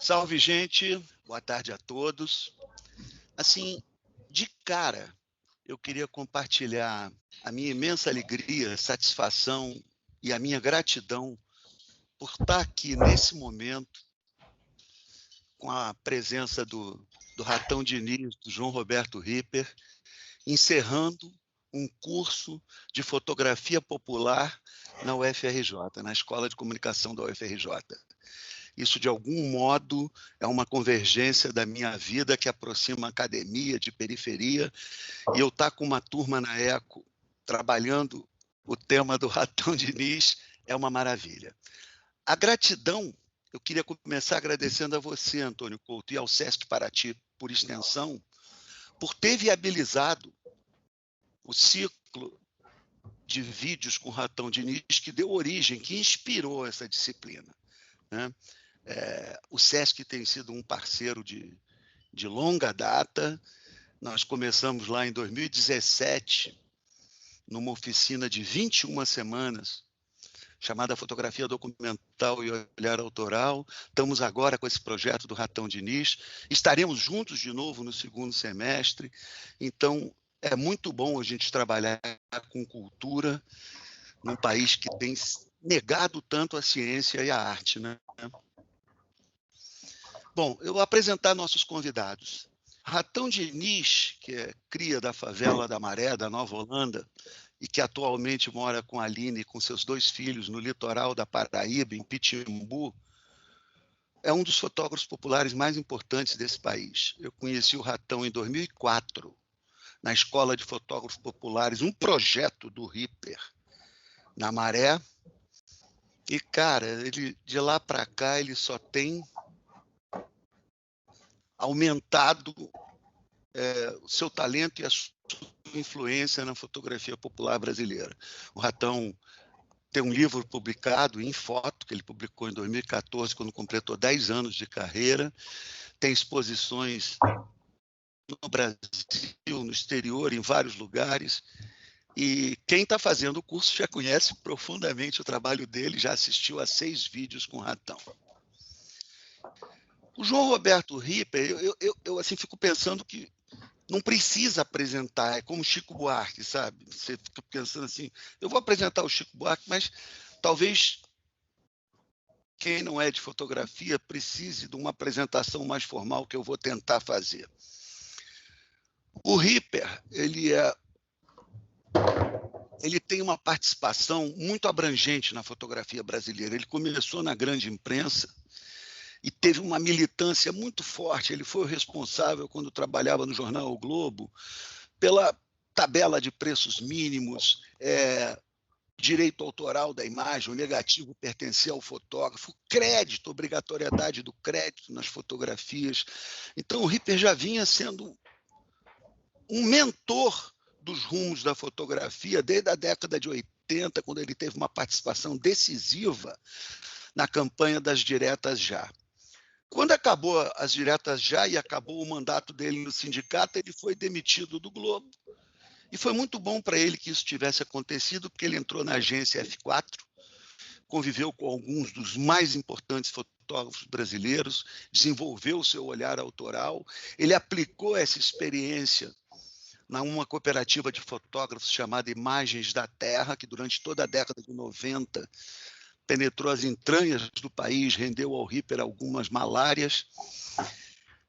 Salve, gente. Boa tarde a todos. Assim, de cara, eu queria compartilhar a minha imensa alegria, satisfação e a minha gratidão por estar aqui nesse momento com a presença do Ratão Diniz, do João Roberto Ripper, encerrando um curso de fotografia popular na UFRJ, na Escola de Comunicação da UFRJ. Isso, de algum modo, é uma convergência da minha vida que aproxima a academia de periferia. E eu estar com uma turma na ECO trabalhando o tema do Ratão Diniz é uma maravilha. A gratidão, eu queria começar agradecendo a você, Antônio Couto, e ao Sesc Paraty, por extensão, por ter viabilizado o ciclo de vídeos com o Ratão Diniz que deu origem, que inspirou essa disciplina, né? O Sesc tem sido um parceiro de longa data. Nós começamos lá em 2017, numa oficina de 21 semanas, chamada Fotografia Documental e Olhar Autoral. Estamos agora com esse projeto do Ratão Diniz. Estaremos juntos de novo no segundo semestre. Então, é muito bom a gente trabalhar com cultura num país que tem negado tanto a ciência e a arte, né? Bom, eu vou apresentar nossos convidados. Ratão Diniz, que é cria da favela da Maré, da Nova Holanda, e que atualmente mora com a Aline e com seus 2 filhos no litoral da Paraíba, em Pitimbu, é um dos fotógrafos populares mais importantes desse país. Eu conheci o Ratão em 2004, na Escola de Fotógrafos Populares, um projeto do Ripper, na Maré. E, cara, ele, de lá para cá, ele só tem aumentado o seu talento e a sua influência na fotografia popular brasileira. O Ratão tem um livro publicado em foto, que ele publicou em 2014, quando completou 10 anos de carreira. Tem exposições no Brasil, no exterior, em vários lugares. E quem está fazendo o curso já conhece profundamente o trabalho dele, já assistiu a 6 vídeos com o Ratão. O João Roberto Ripper, eu assim, fico pensando que não precisa apresentar, é como Chico Buarque, sabe? Você fica pensando assim, eu vou apresentar o Chico Buarque, mas talvez quem não é de fotografia precise de uma apresentação mais formal que eu vou tentar fazer. O Ripper, ele tem uma participação muito abrangente na fotografia brasileira. Ele começou na grande imprensa e teve uma militância muito forte. Ele foi o responsável, quando trabalhava no jornal O Globo, pela tabela de preços mínimos, direito autoral da imagem, o negativo pertencer ao fotógrafo, crédito, obrigatoriedade do crédito nas fotografias. Então, o Ripper já vinha sendo um mentor dos rumos da fotografia desde a década de 80, quando ele teve uma participação decisiva na campanha das Diretas Já. Quando acabou as Diretas Já e acabou o mandato dele no sindicato, ele foi demitido do Globo. E foi muito bom para ele que isso tivesse acontecido, porque ele entrou na agência F4, conviveu com alguns dos mais importantes fotógrafos brasileiros, desenvolveu o seu olhar autoral, ele aplicou essa experiência numa cooperativa de fotógrafos chamada Imagens da Terra, que durante toda a década de 90 penetrou as entranhas do país, rendeu ao Ripper algumas malárias.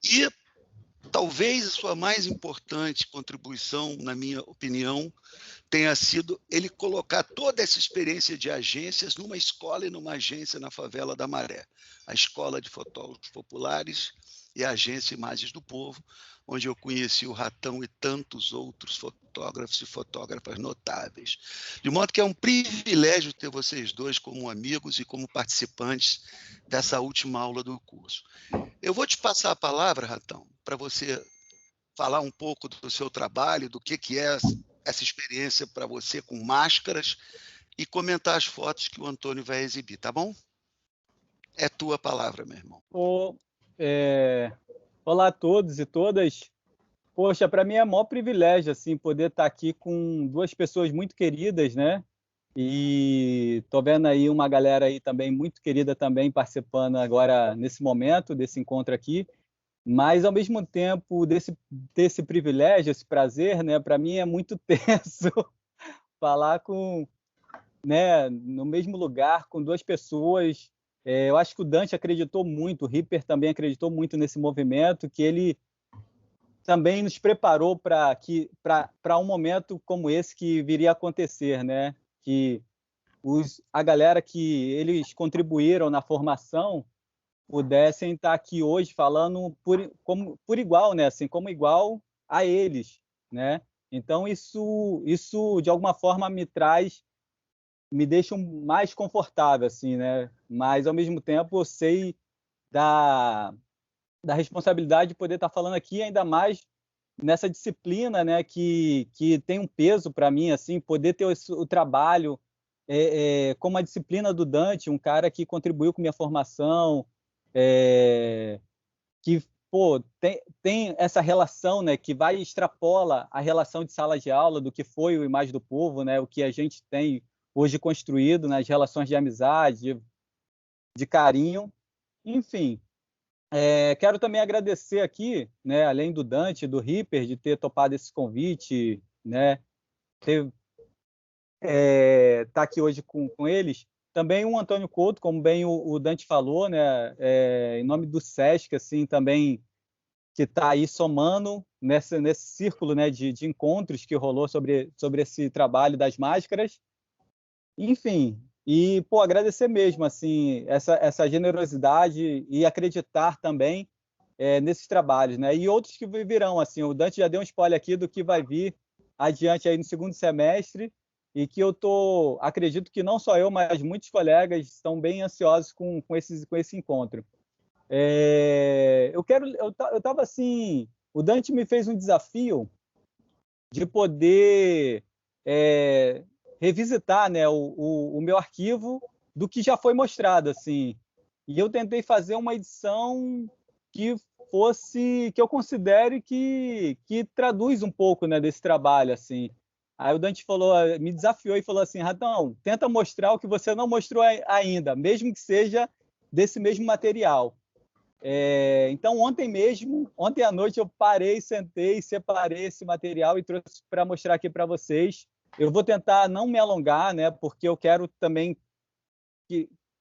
E talvez a sua mais importante contribuição, na minha opinião, tenha sido ele colocar toda essa experiência de agências numa escola e numa agência na favela da Maré, a Escola de Fotógrafos Populares e a Agência Imagens do Povo, onde eu conheci o Ratão e tantos outros fotógrafos e fotógrafas notáveis. De modo que é um privilégio ter vocês dois como amigos e como participantes dessa última aula do curso. Eu vou te passar a palavra, Ratão, para você falar um pouco do seu trabalho, do que é essa experiência para você com máscaras e comentar as fotos que o Antônio vai exibir, tá bom? É tua palavra, meu irmão. Olá a todos e todas. Poxa, para mim é o maior privilégio assim, poder estar aqui com 2 pessoas muito queridas, né? E tô vendo aí uma galera aí também muito querida também participando agora nesse momento desse encontro aqui, mas ao mesmo tempo desse privilégio, esse prazer, né, para mim é muito tenso falar com, né, no mesmo lugar com duas pessoas. Eu acho que o Dante acreditou muito, o Ripper também acreditou muito nesse movimento, que ele também nos preparou para um momento como esse que viria a acontecer, né? Que a galera que eles contribuíram na formação pudessem estar aqui hoje falando por igual, né? Assim, como igual a eles, né? Então isso de alguma forma me deixa mais confortável, assim, né? Mas ao mesmo tempo eu sei da responsabilidade de poder estar falando aqui, ainda mais nessa disciplina, né, que tem um peso para mim, assim, poder ter o trabalho como a disciplina do Dante, um cara que contribuiu com minha formação, que pô, tem essa relação, né, que vai extrapola a relação de sala de aula do que foi o Imagem do Povo, né, o que a gente tem hoje construído nas relações de amizade, de carinho, enfim. Quero também agradecer aqui, né, além do Dante, do Ripper, de ter topado esse convite, né, tá aqui hoje com eles. Também o Antônio Couto, como bem o Dante falou, né, em nome do SESC, assim, também que está aí somando nesse círculo, né, de encontros que rolou sobre esse trabalho das máscaras. Enfim, e pô, agradecer mesmo assim essa generosidade e acreditar também nesses trabalhos, né? E outros que virão, assim, o Dante já deu um spoiler aqui do que vai vir adiante aí no segundo semestre e que acredito que não só eu, mas muitos colegas estão bem ansiosos com esse encontro. Eu estava assim, o Dante me fez um desafio de poder revisitar, né, o meu arquivo do que já foi mostrado, assim. E eu tentei fazer uma edição que que eu considere que traduz um pouco, né, desse trabalho, assim. Aí o Dante falou, me desafiou e falou assim, Ratão, tenta mostrar o que você não mostrou ainda, mesmo que seja desse mesmo material. Então, ontem à noite, eu parei, sentei, separei esse material e trouxe para mostrar aqui para vocês. Eu vou tentar não me alongar, né, porque eu quero também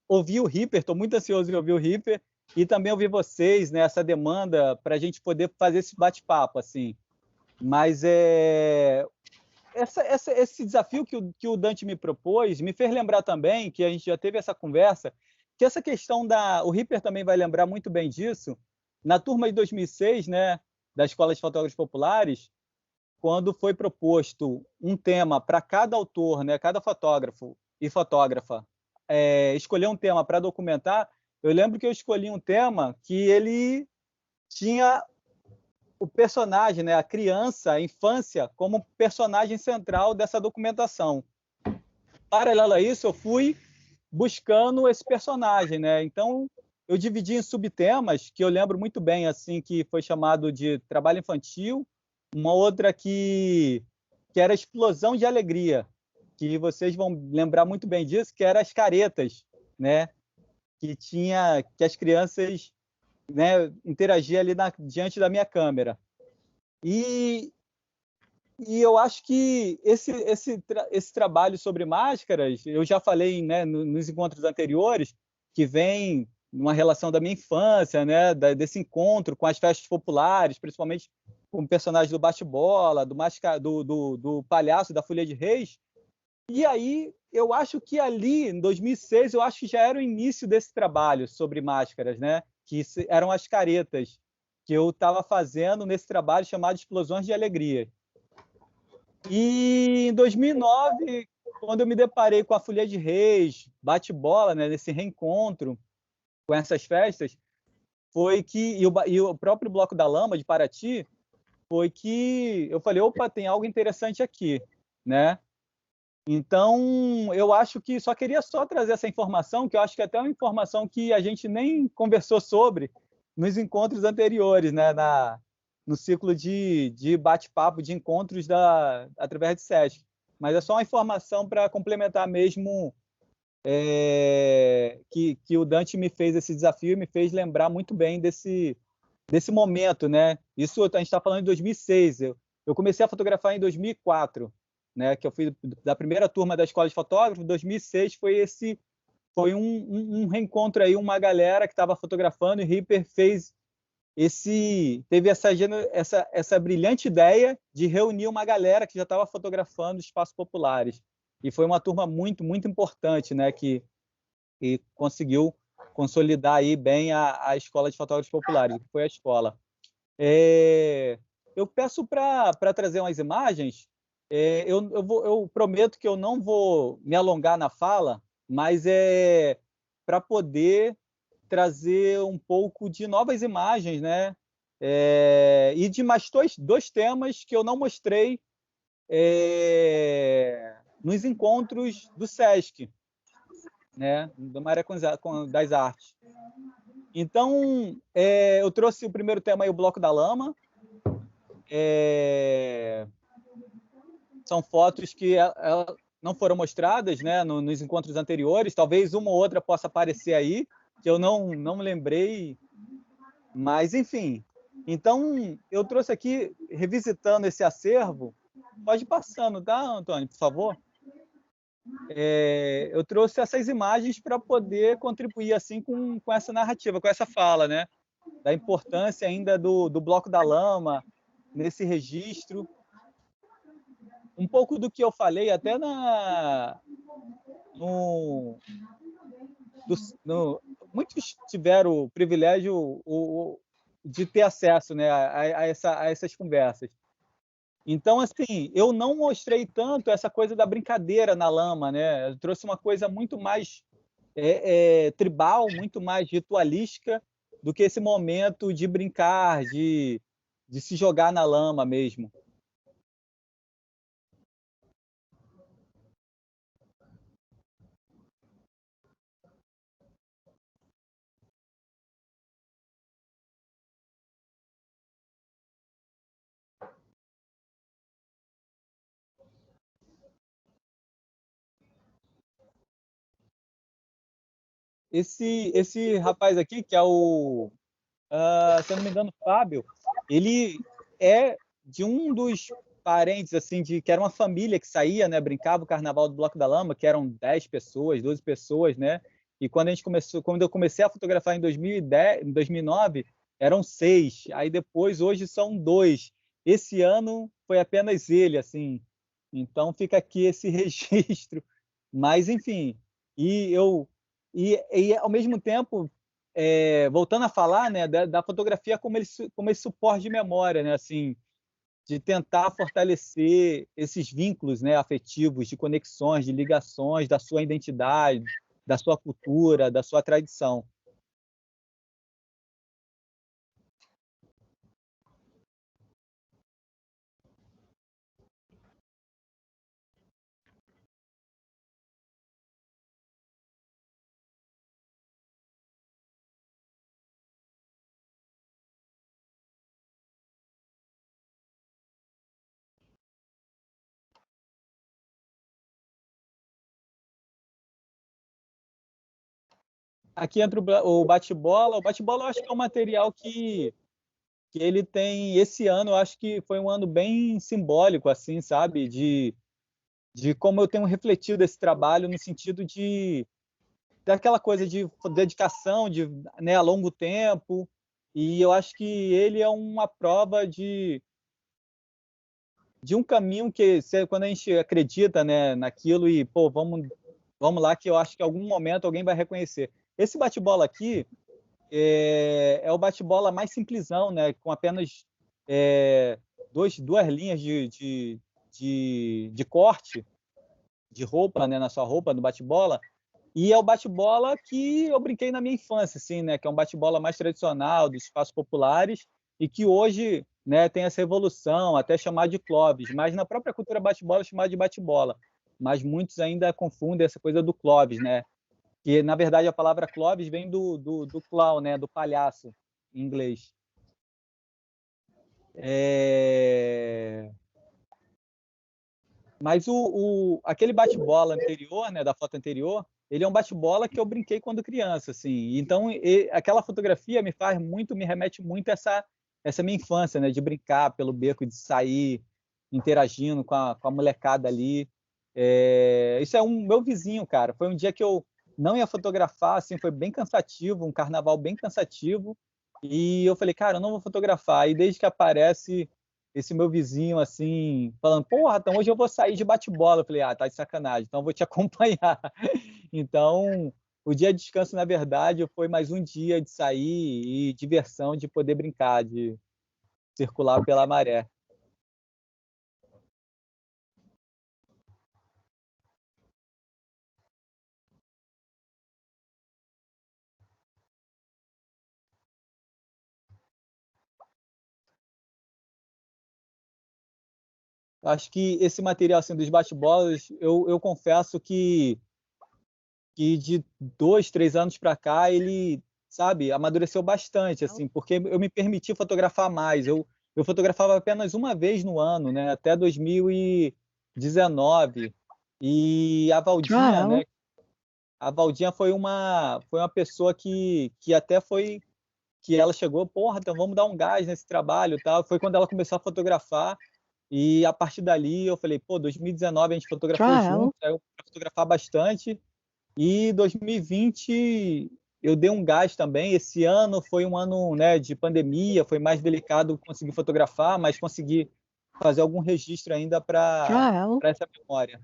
ouvir o Ripper, estou muito ansioso de ouvir o Ripper, e também ouvir vocês, né, essa demanda para a gente poder fazer esse bate-papo, assim. Mas esse desafio que o Dante me propôs me fez lembrar também, que a gente já teve essa conversa, que essa questão o Ripper também vai lembrar muito bem disso, na turma de 2006, né, da Escola de Fotógrafos Populares, quando foi proposto um tema para cada autor, né, cada fotógrafo e fotógrafa, escolher um tema para documentar, eu lembro que eu escolhi um tema que ele tinha o personagem, né, a criança, a infância, como personagem central dessa documentação. Paralelo a isso, eu fui buscando esse personagem, né? Então, eu dividi em subtemas, que eu lembro muito bem, assim, que foi chamado de trabalho infantil, uma outra que era explosão de alegria, que vocês vão lembrar muito bem disso, que era as caretas, né? Que as crianças, né, interagiam ali diante da minha câmera. E eu acho que esse trabalho sobre máscaras, eu já falei, né, nos encontros anteriores, que vem numa relação da minha infância, né, desse encontro com as festas populares, principalmente com o personagem do bate-bola, do palhaço da Folia de Reis. E aí eu acho que ali, em 2006, eu acho que já era o início desse trabalho sobre máscaras, né, que eram as caretas que eu estava fazendo nesse trabalho chamado Explosões de Alegria. E em 2009, quando eu me deparei com a Folia de Reis, bate-bola, né, nesse reencontro com essas festas, foi que e o próprio Bloco da Lama de Paraty, foi que eu falei, opa, tem algo interessante aqui, né? Então, eu acho que só queria trazer essa informação, que eu acho que é até uma informação que a gente nem conversou sobre nos encontros anteriores, né, no ciclo de bate-papo, de encontros através de SESC. mas é só uma informação para complementar mesmo que o Dante me fez esse desafio e me fez lembrar muito bem desse momento, né? Isso a gente está falando em 2006. Eu comecei a fotografar em 2004, né? Que eu fui da primeira turma da escola de fotógrafo. 2006 foi um reencontro aí, uma galera que estava fotografando, e Ripper teve essa brilhante ideia de reunir uma galera que já estava fotografando espaços populares. E foi uma turma muito, muito importante, né? Que conseguiu consolidar aí bem a escola de fotógrafos populares, que foi a escola. Eu peço para trazer umas imagens. Eu prometo que eu não vou me alongar na fala, mas para poder trazer um pouco de novas imagens, né? E de mais dois temas que eu não mostrei nos encontros do SESC, né? Da Maré das Artes. Então, eu trouxe o primeiro tema aí, o Bloco da Lama. São fotos que não foram mostradas, né, nos encontros anteriores. Talvez uma ou outra possa aparecer aí, que eu não me lembrei. Mas, enfim. Então, eu trouxe aqui, revisitando esse acervo. Pode ir passando, tá, Antônio, por favor? Eu trouxe essas imagens para poder contribuir assim com essa narrativa, com essa fala, né? Da importância ainda do Bloco da Lama nesse registro. Um pouco do que eu falei até muitos tiveram o privilégio de ter acesso, né, a essas conversas. Então, assim, eu não mostrei tanto essa coisa da brincadeira na lama, né? Eu trouxe uma coisa muito mais tribal, muito mais ritualística do que esse momento de brincar, de se jogar na lama mesmo. Esse rapaz aqui, que é se eu não me engano, Fábio, ele é de um dos parentes, assim, que era uma família que saía, né, brincava o Carnaval do Bloco da Lama, que eram 10 pessoas, 12 pessoas, né? E quando eu comecei a fotografar em 2010, em 2009, eram 6. Aí depois, hoje são 2. Esse ano foi apenas ele, assim. Então fica aqui esse registro. Mas, enfim, e eu e ao mesmo tempo, voltando a falar, né, da fotografia como esse suporte de memória, né, assim, de tentar fortalecer esses vínculos, né, afetivos, de conexões, de ligações da sua identidade, da sua cultura, da sua tradição. Aqui entra o bate-bola. O bate-bola eu acho que é um material que ele tem. Esse ano eu acho que foi um ano bem simbólico, assim, sabe? De como eu tenho refletido esse trabalho no sentido daquela coisa de dedicação, né, a longo tempo. E eu acho que ele é uma prova de um caminho que, quando a gente acredita, né, naquilo e, pô, vamos lá, que eu acho que em algum momento alguém vai reconhecer. Esse bate-bola aqui é o bate-bola mais simplesão, né, com apenas duas linhas de corte de roupa, né, na sua roupa, no bate-bola. E é o bate-bola que eu brinquei na minha infância, assim, né, que é um bate-bola mais tradicional, dos espaços populares, e que hoje, né, tem essa evolução, até chamar de clubes, mas na própria cultura bate-bola é chamado de bate-bola. Mas muitos ainda confundem essa coisa do clubes, né? Que, na verdade, a palavra clubes vem do clown, né, do palhaço, em inglês. Mas aquele bate-bola anterior, né, da foto anterior, ele é um bate-bola que eu brinquei quando criança, assim. Então, aquela fotografia me remete muito a essa minha infância, né, de brincar pelo beco, de sair interagindo com a molecada ali. Isso é meu vizinho, cara. Foi um dia que eu não ia fotografar, assim, foi bem cansativo, um carnaval bem cansativo. E eu falei, cara, eu não vou fotografar. E desde que aparece esse meu vizinho, assim, falando, porra, então hoje eu vou sair de bate-bola. Eu falei, tá de sacanagem, então eu vou te acompanhar. Então, o dia de descanso, na verdade, foi mais um dia de sair e diversão, de poder brincar, de circular pela maré. Acho que esse material assim, dos bate-bolas, eu confesso que de 2, 3 anos para cá, ele, sabe, amadureceu bastante, assim, porque eu me permiti fotografar mais. Eu fotografava apenas uma vez no ano, né, até 2019. E a Valdinha, né, a Valdinha foi uma pessoa que até foi, que ela chegou, porra, então vamos dar um gás nesse trabalho e tal. Foi quando ela começou a fotografar. E a partir dali eu falei, pô, 2019 a gente fotografou junto, aí eu fotografar bastante. E 2020 eu dei um gás também. Esse ano foi um ano, né, de pandemia, foi mais delicado conseguir fotografar, mas consegui fazer algum registro ainda para essa memória.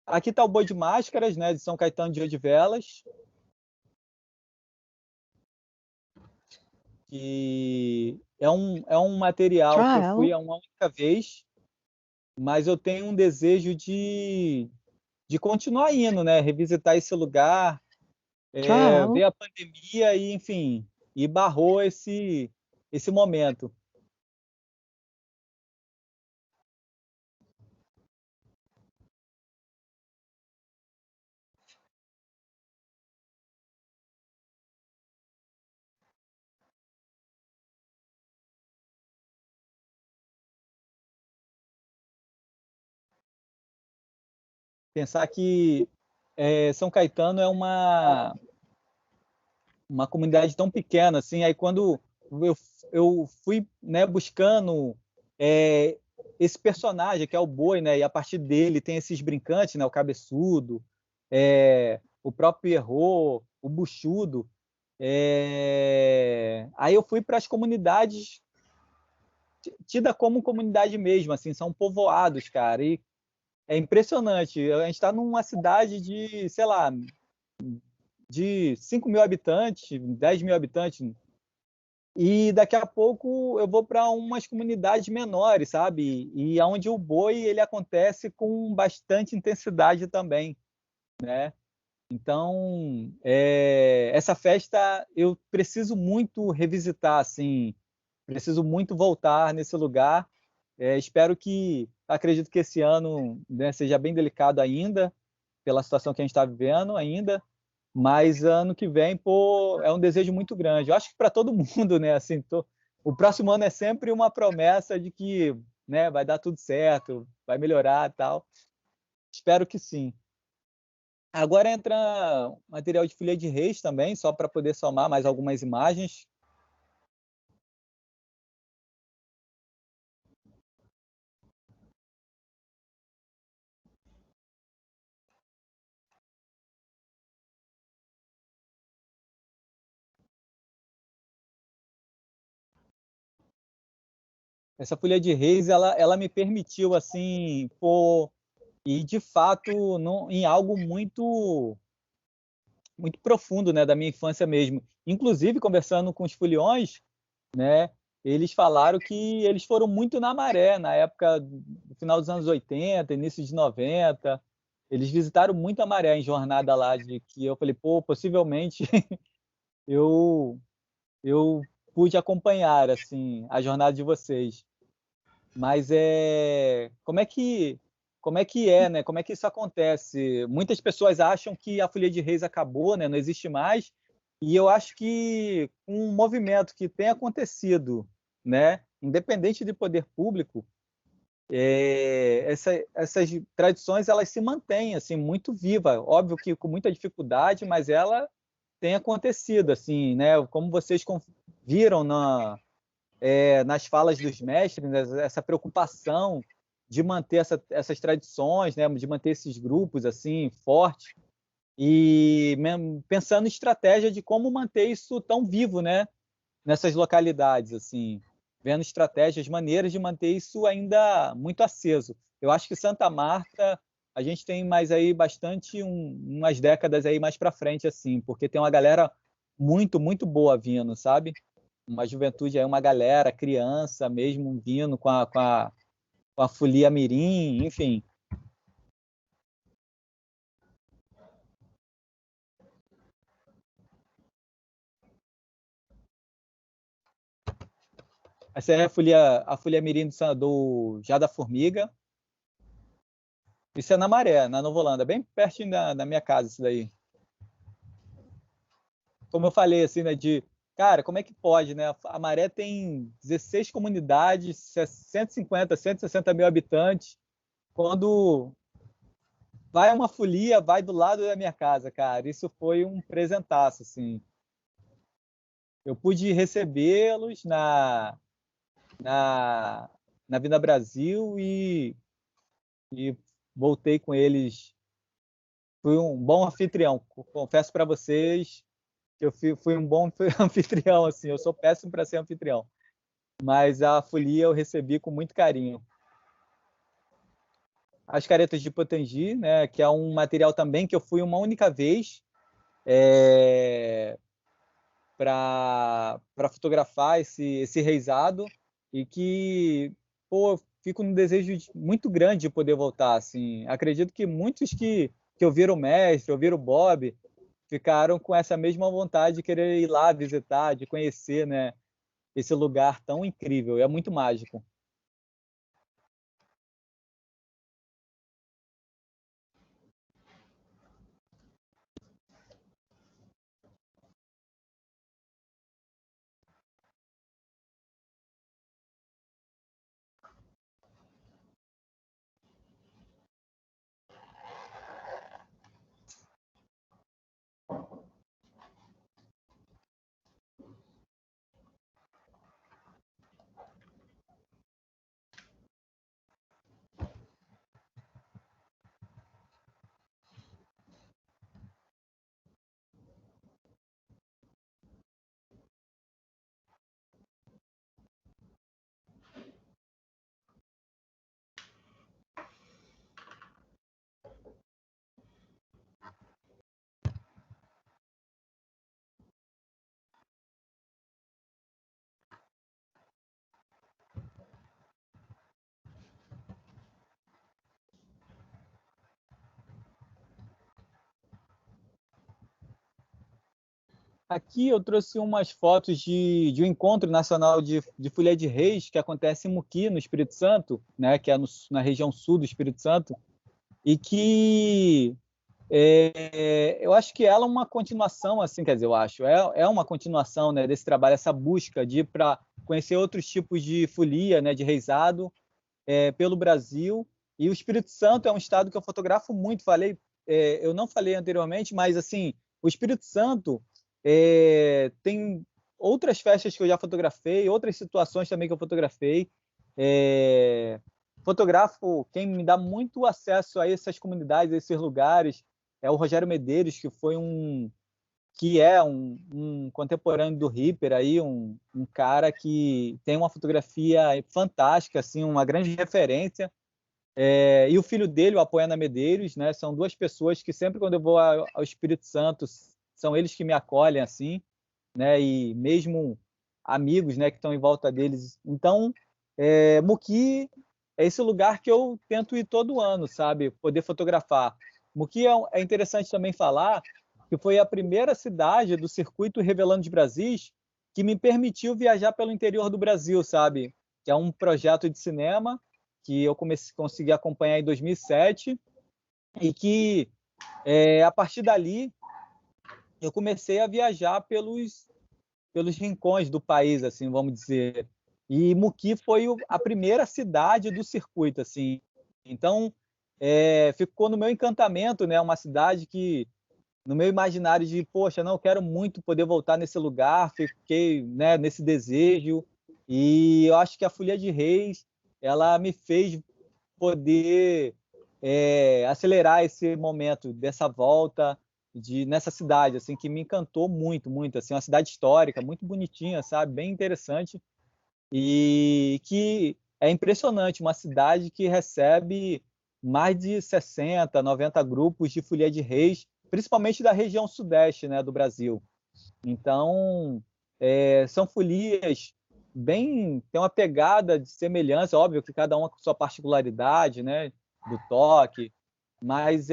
Aqui está o Boi de Máscaras, né, de São Caetano de Odivelas, que é um material que eu fui a uma única vez, mas eu tenho um desejo de continuar indo, né? Revisitar esse lugar, ver a pandemia e, enfim, e barrou esse momento. Pensar que São Caetano é uma comunidade tão pequena, assim, aí quando eu fui, né, buscando é, esse personagem que é o Boi, né, e a partir dele tem esses brincantes, né, o Cabeçudo, o próprio Pierrot, o Buchudo, aí eu fui para as comunidades tida como comunidade mesmo, assim, são povoados, cara, e é impressionante. A gente está numa cidade de, sei lá, de 5 mil habitantes, 10 mil habitantes, e daqui a pouco eu vou para umas comunidades menores, sabe? E onde o boi ele acontece com bastante intensidade também, né? Então, essa festa eu preciso muito revisitar, assim, preciso muito voltar nesse lugar. Acredito que esse ano, né, seja bem delicado ainda, pela situação que a gente está vivendo ainda, mas ano que vem, pô, é um desejo muito grande. Eu acho que para todo mundo, né, assim, o próximo ano é sempre uma promessa de que, né, vai dar tudo certo, vai melhorar, tal. Espero que sim. Agora entra material de Folia de Reis também, só para poder somar mais algumas imagens. Essa Folia de Reis, ela me permitiu, assim, pôr, e de fato, em algo muito muito profundo, né, da minha infância mesmo. Inclusive, conversando com os foliões, né, eles falaram que eles foram muito na maré, na época do final dos anos 80, início de 90. Eles visitaram muito a maré em jornada lá, de que eu falei, pô, possivelmente eu, eu pude acompanhar, assim, a jornada de vocês. Mas como é que é, né? Como é que isso acontece? Muitas pessoas acham que a Folia de Reis acabou, né? Não existe mais. E eu acho que um movimento que tem acontecido, né? independente de poder público, essas tradições elas se mantêm assim muito viva, óbvio que com muita dificuldade, mas ela tem acontecido assim, né? Como vocês viram nas falas dos mestres, né? Essa preocupação de manter essas tradições, né? De manter esses grupos assim fortes e pensando em estratégia de como manter isso tão vivo, né? Nessas localidades assim, vendo estratégias, maneiras de manter isso ainda muito aceso. Eu acho que Santa Marta a gente tem mais aí bastante umas décadas aí mais para frente assim, porque tem uma galera muito boa vindo, sabe? Uma juventude aí, uma galera, criança mesmo vindo com a folia mirim, enfim. Essa é a folia mirim do Já da Formiga. Isso é na Maré, na Nova Holanda, bem pertinho da minha casa, isso daí. Como eu falei, assim, né, cara, como é que pode, né? A Maré tem 16 comunidades, 150, 160 mil habitantes. Quando vai uma folia, vai do lado da minha casa, cara. Isso foi um presentaço, assim. Eu pude recebê-los na, na Vinda Brasil e voltei com eles. Fui um bom anfitrião. Confesso para vocês que eu fui um bom anfitrião, assim. Eu sou péssimo para ser anfitrião, mas a folia eu recebi com muito carinho. As caretas de Potengi, né, que é um material também que eu fui uma única vez para fotografar esse reisado e que, pô, fico num desejo muito grande de poder voltar, assim. Acredito que muitos que ouviram o mestre, ouviram o Bob, ficaram com essa mesma vontade de querer ir lá visitar, de conhecer, né, esse lugar tão incrível. É muito mágico. Aqui eu trouxe umas fotos de um encontro nacional de folia de reis que acontece em Muqui, no Espírito Santo, né, que é na região sul do Espírito Santo, e que eu acho que ela é uma continuação, assim, quer dizer, eu acho, é uma continuação, né, desse trabalho, essa busca de ir para conhecer outros tipos de folia, né, de reisado, pelo Brasil. E o Espírito Santo é um estado que eu fotografo muito. Eu não falei anteriormente, mas assim, o Espírito Santo tem outras festas que eu já fotografei, outras situações também que eu fotografei. Fotografo quem me dá muito acesso a essas comunidades, a esses lugares, é o Rogério Medeiros, que é um contemporâneo do Ripper, aí, um cara que tem uma fotografia fantástica, assim, uma grande referência. E o filho dele, o Apoena Medeiros, né, são duas pessoas que sempre quando eu vou ao Espírito Santo, são eles que me acolhem, assim, né, e mesmo amigos, né, que estão em volta deles. Então, Muqui é esse lugar que eu tento ir todo ano, sabe, poder fotografar. Muqui é interessante também falar que foi a primeira cidade do circuito Revelando de Brasis que me permitiu viajar pelo interior do Brasil, sabe? Que é um projeto de cinema que eu consegui acompanhar em 2007 e que, a partir dali, eu comecei a viajar pelos rincões do país, assim, vamos dizer. E Muqui foi a primeira cidade do circuito, assim. Então, ficou no meu encantamento, né? Uma cidade que, no meu imaginário de, poxa, não, eu quero muito poder voltar nesse lugar, fiquei, né, nesse desejo. E eu acho que a Folia de Reis, ela me fez poder acelerar esse momento dessa volta nessa cidade, assim, que me encantou muito, muito, assim, uma cidade histórica, muito bonitinha, sabe, bem interessante, e que é impressionante, uma cidade que recebe mais de 60, 90 grupos de Folia de Reis, principalmente da região sudeste, né, do Brasil. Então, são folias tem uma pegada de semelhança, óbvio que cada uma com sua particularidade, né, do toque, mas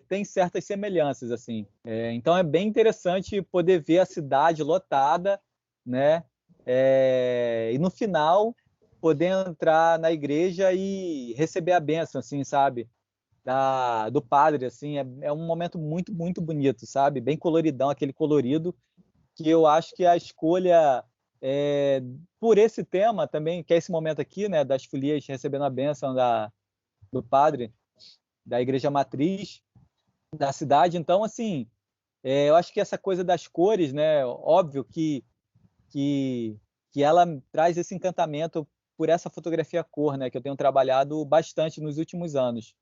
tem certas semelhanças, assim. Então é bem interessante poder ver a cidade lotada, né, e no final poder entrar na igreja e receber a bênção, assim, sabe? Do padre, assim, é um momento muito, muito bonito, sabe? Bem coloridão, aquele colorido, que eu acho que a escolha por esse tema também, que é esse momento aqui, né, das folias recebendo a bênção do padre, da igreja matriz da cidade. Então, assim, eu acho que essa coisa das cores, né, óbvio que, que ela traz esse encantamento por essa fotografia cor, né, que eu tenho trabalhado bastante nos últimos anos.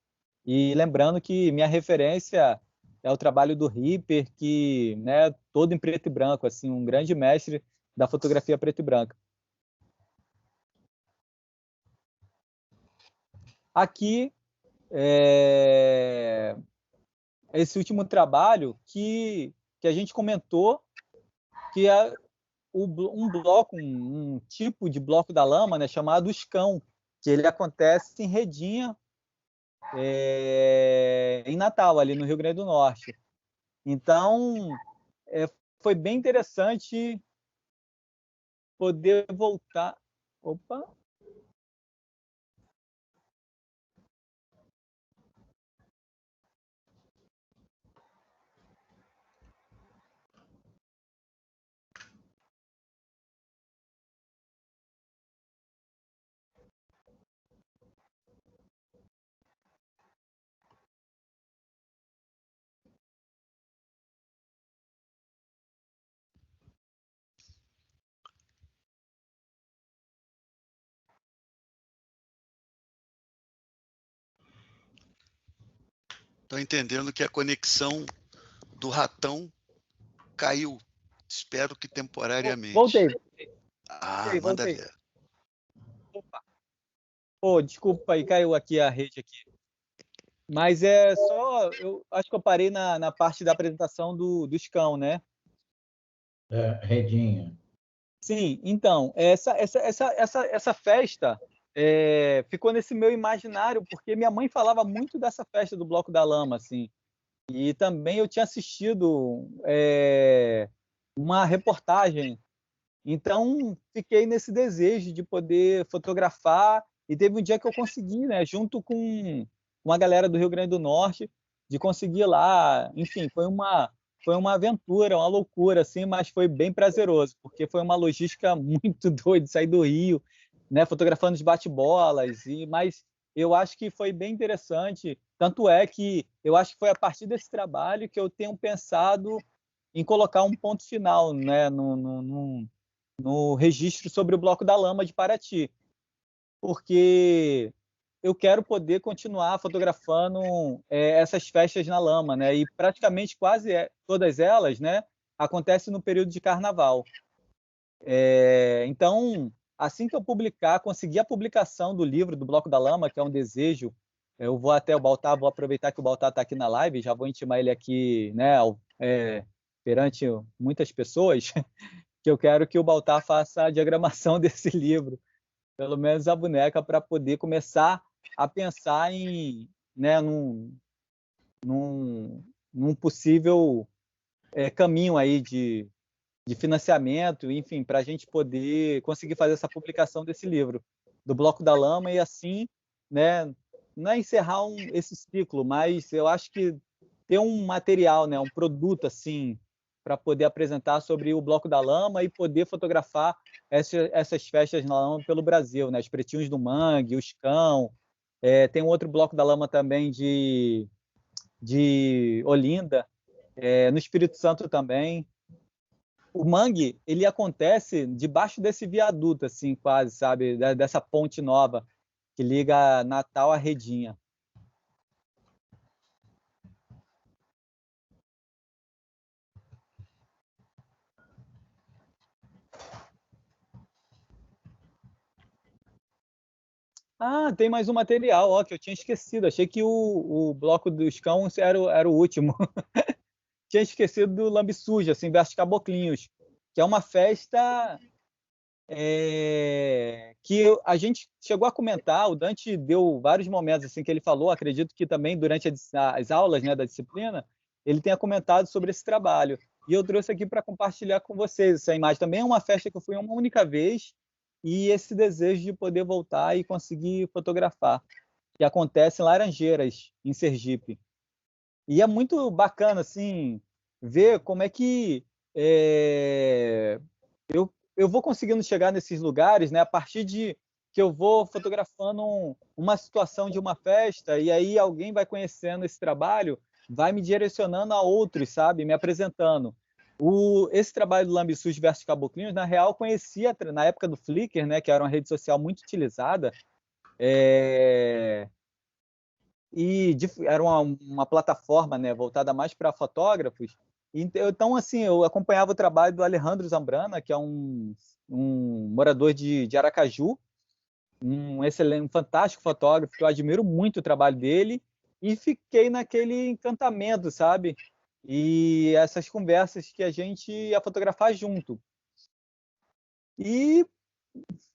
E lembrando que minha referência é o trabalho do Ripper, que, né, todo em preto e branco, assim, um grande mestre da fotografia preto e branca. Aqui, esse último trabalho que a gente comentou, que é um bloco, um tipo de bloco da lama, né, chamado escão, que ele acontece em Redinha, em Natal, ali no Rio Grande do Norte. Então, foi bem interessante poder voltar. Opa! Estou entendendo que a conexão do ratão caiu. Espero que temporariamente. Voltei. Manda ver. Opa. Pô, desculpa aí, caiu aqui a rede aqui. Mas eu acho que eu parei na parte da apresentação do escão, né? Redinha. Sim, então, essa festa ficou nesse meu imaginário, porque minha mãe falava muito dessa festa do Bloco da Lama, assim. E também eu tinha assistido uma reportagem. Então, fiquei nesse desejo de poder fotografar. E teve um dia que eu consegui, né, junto com uma galera do Rio Grande do Norte, de conseguir ir lá. Enfim, foi uma aventura, uma loucura, assim, mas foi bem prazeroso, porque foi uma logística muito doida, sair do Rio, né, fotografando os bate-bolas. Mas eu acho que foi bem interessante. Tanto é que eu acho que foi a partir desse trabalho que eu tenho pensado em colocar um ponto final, né, no registro sobre o Bloco da Lama de Paraty, porque eu quero poder continuar fotografando essas festas na lama, né? E praticamente quase todas elas, né, acontecem no período de carnaval. Então, assim que eu conseguir a publicação do livro do Bloco da Lama, que é um desejo, eu vou até o Baltar, vou aproveitar que o Baltar está aqui na live, já vou intimar ele aqui, né, perante muitas pessoas, que eu quero que o Baltar faça a diagramação desse livro, pelo menos a boneca, para poder começar a pensar né, num possível caminho aí de financiamento, enfim, para a gente poder conseguir fazer essa publicação desse livro, do Bloco da Lama, e assim, né, não é encerrar esse ciclo, mas eu acho que ter um material, né, um produto assim, para poder apresentar sobre o Bloco da Lama e poder fotografar essas festas na lama pelo Brasil, né? Os Pretinhos do Mangue, os Cão, tem um outro Bloco da Lama também de Olinda, no Espírito Santo também. O Mangue, ele acontece debaixo desse viaduto, assim, quase, sabe? Dessa ponte nova que liga Natal à Redinha. Ah, tem mais um material, ó, que eu tinha esquecido. Achei que o Bloco dos Cães era o último. Tinha esquecido do Lambe Suja, assim, versus Caboclinhos, que é uma festa que a gente chegou a comentar. O Dante deu vários momentos assim que ele falou, acredito que também durante as aulas, né, da disciplina, ele tenha comentado sobre esse trabalho. E eu trouxe aqui para compartilhar com vocês essa imagem. Também é uma festa que eu fui uma única vez, e esse desejo de poder voltar e conseguir fotografar, que acontece em Laranjeiras, em Sergipe. E é muito bacana assim ver como é que eu vou conseguindo chegar nesses lugares, né, a partir de que eu vou fotografando uma situação de uma festa, e aí alguém vai conhecendo esse trabalho, vai me direcionando a outros, sabe, me apresentando. Esse trabalho do Lambisus versus Caboclinhos, na real, eu conhecia na época do Flickr, né, que era uma rede social muito utilizada, era uma plataforma, né, voltada mais para fotógrafos. Então, assim, eu acompanhava o trabalho do Alejandro Zambrana, que é um morador de Aracaju, um fantástico fotógrafo, que eu admiro muito o trabalho dele, e fiquei naquele encantamento, sabe? E essas conversas que a gente ia fotografar junto. E,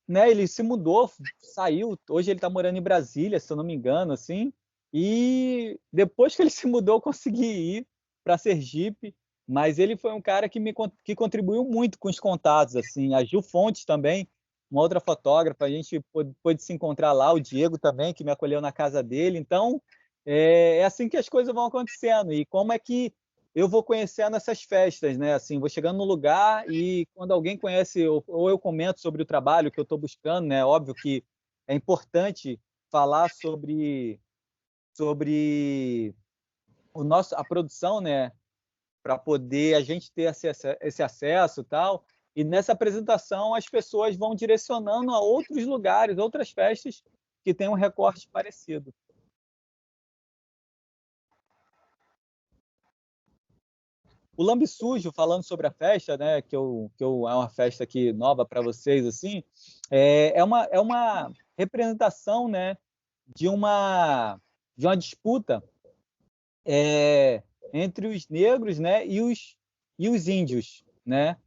né, ele se mudou, saiu, hoje ele está morando em Brasília, se eu não me engano, assim, e depois que ele se mudou, eu consegui ir para Sergipe, mas ele foi um cara que contribuiu muito com os contatos, assim. A Gil Fontes também, uma outra fotógrafa, a gente pôde se encontrar lá, o Diego também, que me acolheu na casa dele. Então, é assim que as coisas vão acontecendo. E como é que eu vou conhecendo essas festas, né? Assim, vou chegando no lugar e quando alguém conhece, ou eu comento sobre o trabalho que eu estou buscando, né? Óbvio que é importante falar sobre a produção, né, para poder a gente ter esse acesso e tal. E nessa apresentação as pessoas vão direcionando a outros lugares, outras festas que têm um recorte parecido. O Lambe Sujo, falando sobre a festa, né, que é uma festa aqui nova para vocês, assim, é uma representação, né, de uma disputa entre os negros, né, e os índios, né?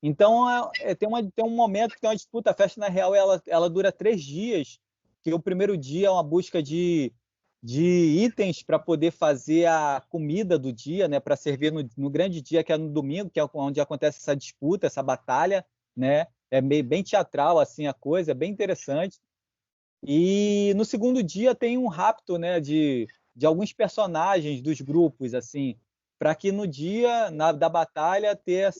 Então tem um momento que tem uma disputa. A festa, na real, ela dura 3 dias, que o primeiro dia é uma busca de itens para poder fazer a comida do dia, né, para servir no grande dia, que é no domingo, que é onde acontece essa disputa, essa batalha, né? É bem teatral assim a coisa, é bem interessante. E no segundo dia tem um rapto, né, de alguns personagens dos grupos, assim, para que no dia da batalha ter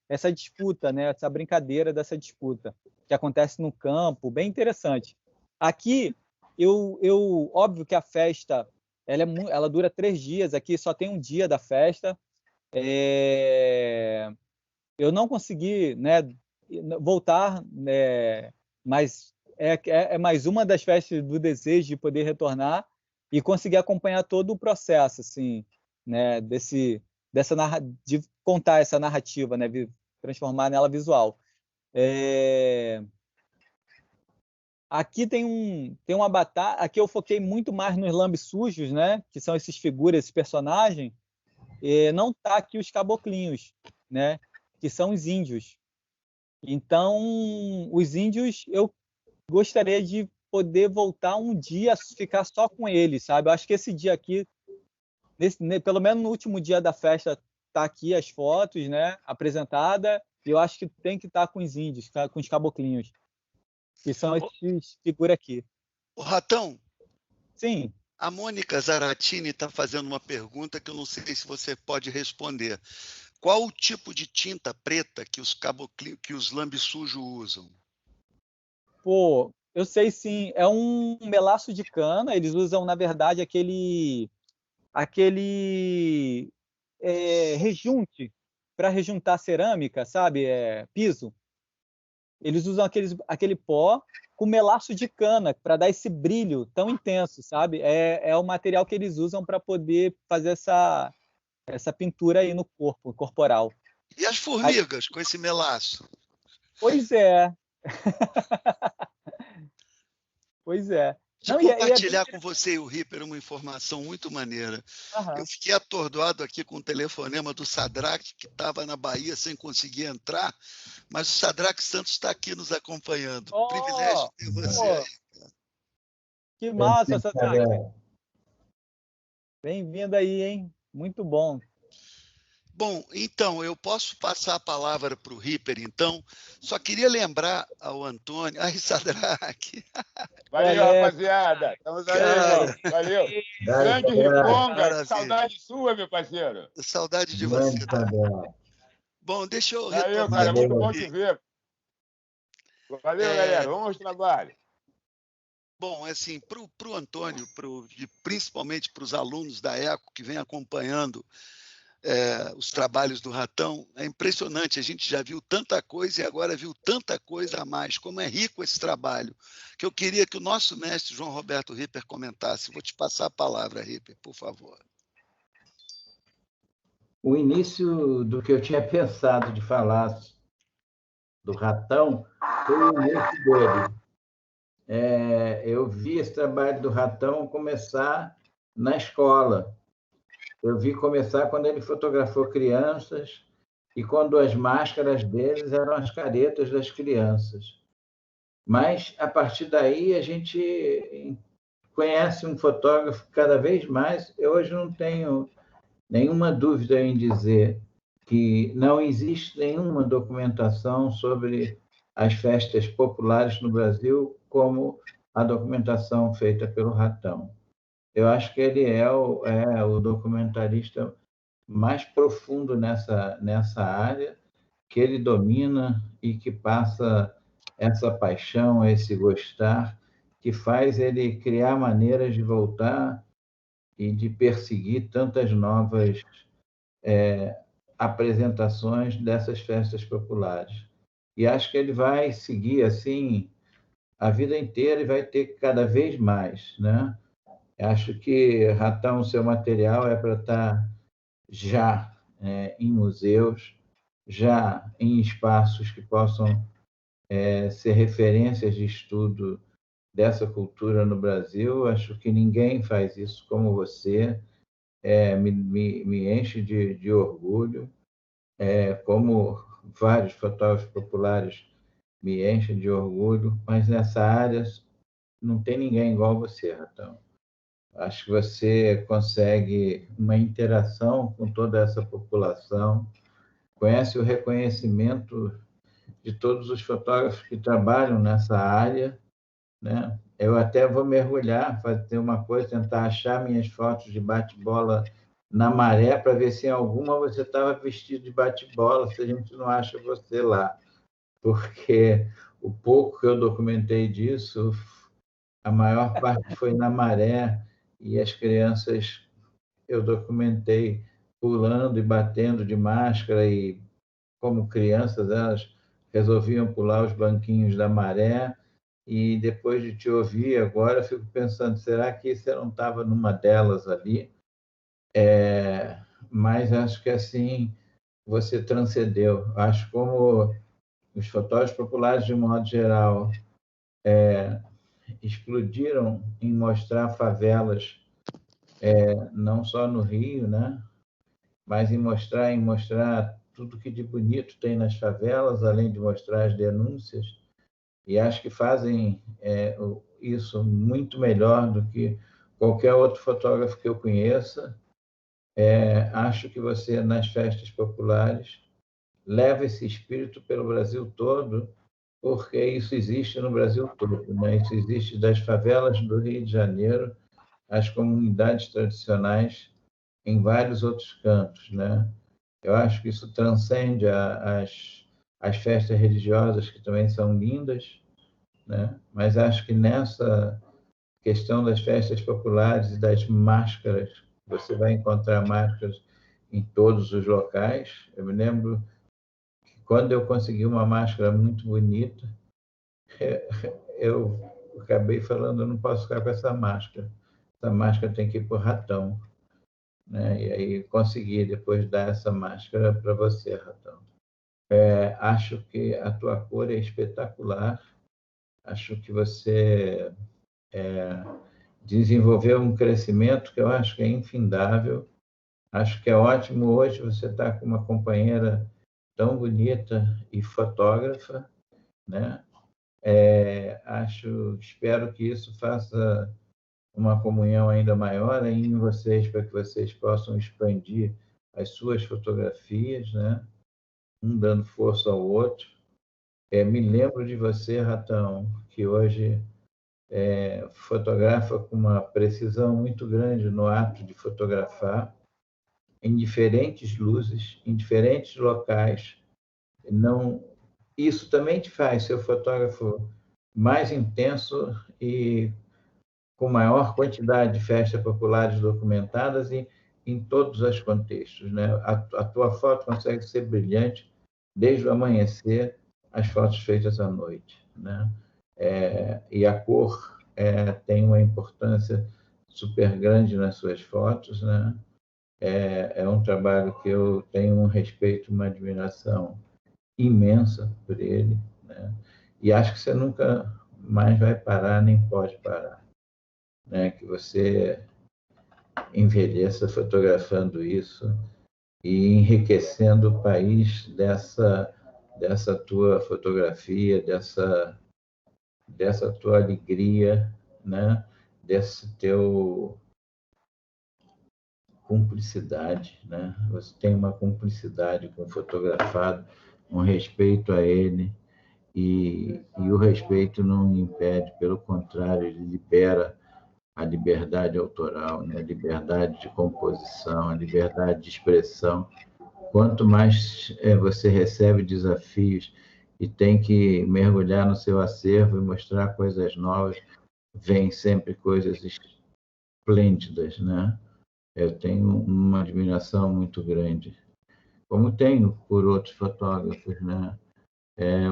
essa disputa, né, essa brincadeira dessa disputa que acontece no campo, bem interessante. Aqui óbvio que a festa ela dura 3 dias. Aqui só tem um dia da festa. Eu não consegui, né, voltar, né, mas é mais uma das festas do desejo de poder retornar e conseguir acompanhar todo o processo, assim, né, de contar essa narrativa, né, transformar nela visual. Aqui tem uma batalha. Aqui eu foquei muito mais nos lambes-sujos, né, que são esses figuras, esses personagens. Não tá aqui os caboclinhos, né, que são os índios. Então, os índios, eu gostaria de poder voltar um dia a ficar só com eles, sabe? Eu acho que esse dia aqui, pelo menos no último dia da festa, tá aqui as fotos, né, apresentada, e eu acho que tem que estar com os índios, com os caboclinhos, que são esses figuras aqui. O Ratão, sim, a Mônica Zaratini está fazendo uma pergunta que eu não sei se você pode responder. qual o tipo de tinta preta que que os lambe-sujo usam? Pô, eu sei sim, é um melaço de cana, eles usam, na verdade, aquele rejunte para rejuntar cerâmica, sabe? Piso. Eles usam aquele pó com melaço de cana para dar esse brilho tão intenso, sabe? É o material que eles usam para poder fazer essa pintura aí no corpo, corporal. E as Aí, formigas com esse melaço? pois é, pois é. Deixa eu Não, e é bem... compartilhar com você e o Ripper uma informação muito maneira. Eu Aham. fiquei atordoado aqui com o telefonema do Sadraque, que estava na Bahia sem conseguir entrar, mas o Sadraque Santos está aqui nos acompanhando. Privilégio Oh, ter você pô, aí. que massa, Sempre, Sadraque. Bem-vindo aí, hein? Muito bom. Bom, então, eu posso passar a palavra para o Ripper, então. Só queria lembrar ao Antônio... Ai, Sadraque. Valeu, rapaziada. Estamos aí, irmão. Cara, Valeu. Grande Grande Riponga. maravilha. Saudade sua, meu parceiro. Saudade de você. Sadraque. Bom, deixa eu Valeu, retomar cara. aqui. Muito bom te ver. Valeu, galera. Vamos ao trabalho. Bom, assim, para o Antônio, e principalmente para os alunos da ECO que vem acompanhando os trabalhos do Ratão, é impressionante. A gente já viu tanta coisa e agora viu tanta coisa a mais. Como é rico esse trabalho, que eu queria que o nosso mestre João Roberto Ripper comentasse. Vou te passar a palavra, Ripper, por favor. O início do que eu tinha pensado de falar do Ratão foi o início dele. Eu vi esse trabalho do Ratão começar na escola. Eu vi começar quando ele fotografou crianças e quando as máscaras deles eram as caretas das crianças. Mas, a partir daí, a gente conhece um fotógrafo cada vez mais. Eu hoje não tenho nenhuma dúvida em dizer que não existe nenhuma documentação sobre as festas populares no Brasil como a documentação feita pelo Ratão. Eu acho que ele é o documentarista mais profundo nessa área, que ele domina e que passa essa paixão, esse gostar, que faz ele criar maneiras de voltar e de perseguir tantas novas apresentações dessas festas populares. E acho que ele vai seguir assim a vida inteira e vai ter cada vez mais, né? Acho que Ratão, seu material é para estar já em museus, já em espaços que possam ser referências de estudo dessa cultura no Brasil. Acho que ninguém faz isso como você. Me enche de orgulho, como vários fotógrafos populares me enchem de orgulho, mas nessa área não tem ninguém igual você, Ratão. Acho que você consegue uma interação com toda essa população, conhece o reconhecimento de todos os fotógrafos que trabalham nessa área, né? Eu até vou mergulhar, fazer uma coisa, tentar achar minhas fotos de bate-bola na Maré para ver se em alguma você estava vestido de bate-bola, se a gente não acha você lá. Porque o pouco que eu documentei disso, a maior parte foi na Maré, e as crianças eu documentei pulando e batendo de máscara, e como crianças elas resolviam pular os banquinhos da Maré. E depois de te ouvir agora, eu fico pensando, será que você não estava numa delas ali? Mas acho que assim você transcendeu. Acho como os fotógrafos populares, de modo geral, explodiram em mostrar favelas, não só no Rio, né? Mas em mostrar tudo que de bonito tem nas favelas, além de mostrar as denúncias. E acho que fazem isso muito melhor do que qualquer outro fotógrafo que eu conheça. Acho que você, nas festas populares, leva esse espírito pelo Brasil todo, porque isso existe no Brasil todo, né? Isso existe das favelas do Rio de Janeiro às comunidades tradicionais em vários outros cantos, né? Eu acho que isso transcende as festas religiosas, que também são lindas, né? Mas acho que nessa questão das festas populares e das máscaras, você vai encontrar máscaras em todos os locais. Eu me lembro que quando eu consegui uma máscara muito bonita, eu acabei falando, eu não posso ficar com essa máscara tem que ir para o Ratão, né? E aí consegui depois dar essa máscara para você, Ratão. Acho que a tua cor é espetacular, acho que você desenvolveu um crescimento que eu acho que é infindável, acho que é ótimo hoje você estar com uma companheira tão bonita e fotógrafa, né? Espero que isso faça uma comunhão ainda maior em vocês, para que vocês possam expandir as suas fotografias, né? Um dando força ao outro. Me lembro de você, Ratão, que hoje fotografa com uma precisão muito grande no ato de fotografar, em diferentes luzes, em diferentes locais. Não, isso também te faz ser o fotógrafo mais intenso e com maior quantidade de festas populares documentadas e em todos os contextos, né? A tua foto consegue ser brilhante desde o amanhecer às fotos feitas à noite, né? E a cor tem uma importância super grande nas suas fotos, né? É um trabalho que eu tenho um respeito, uma admiração imensa por ele, né? E acho que você nunca mais vai parar, nem pode parar, né? Que você envelheça fotografando isso e enriquecendo o país dessa tua fotografia, dessa tua alegria, né? Desse teu cumplicidade, né? Você tem uma cumplicidade com o fotografado, um respeito a ele, e o respeito não impede, pelo contrário, ele libera a liberdade autoral, né? A liberdade de composição, a liberdade de expressão. Quanto mais você recebe desafios e tem que mergulhar no seu acervo e mostrar coisas novas, vem sempre coisas esplêndidas, né? Eu tenho uma admiração muito grande, como tenho por outros fotógrafos, né?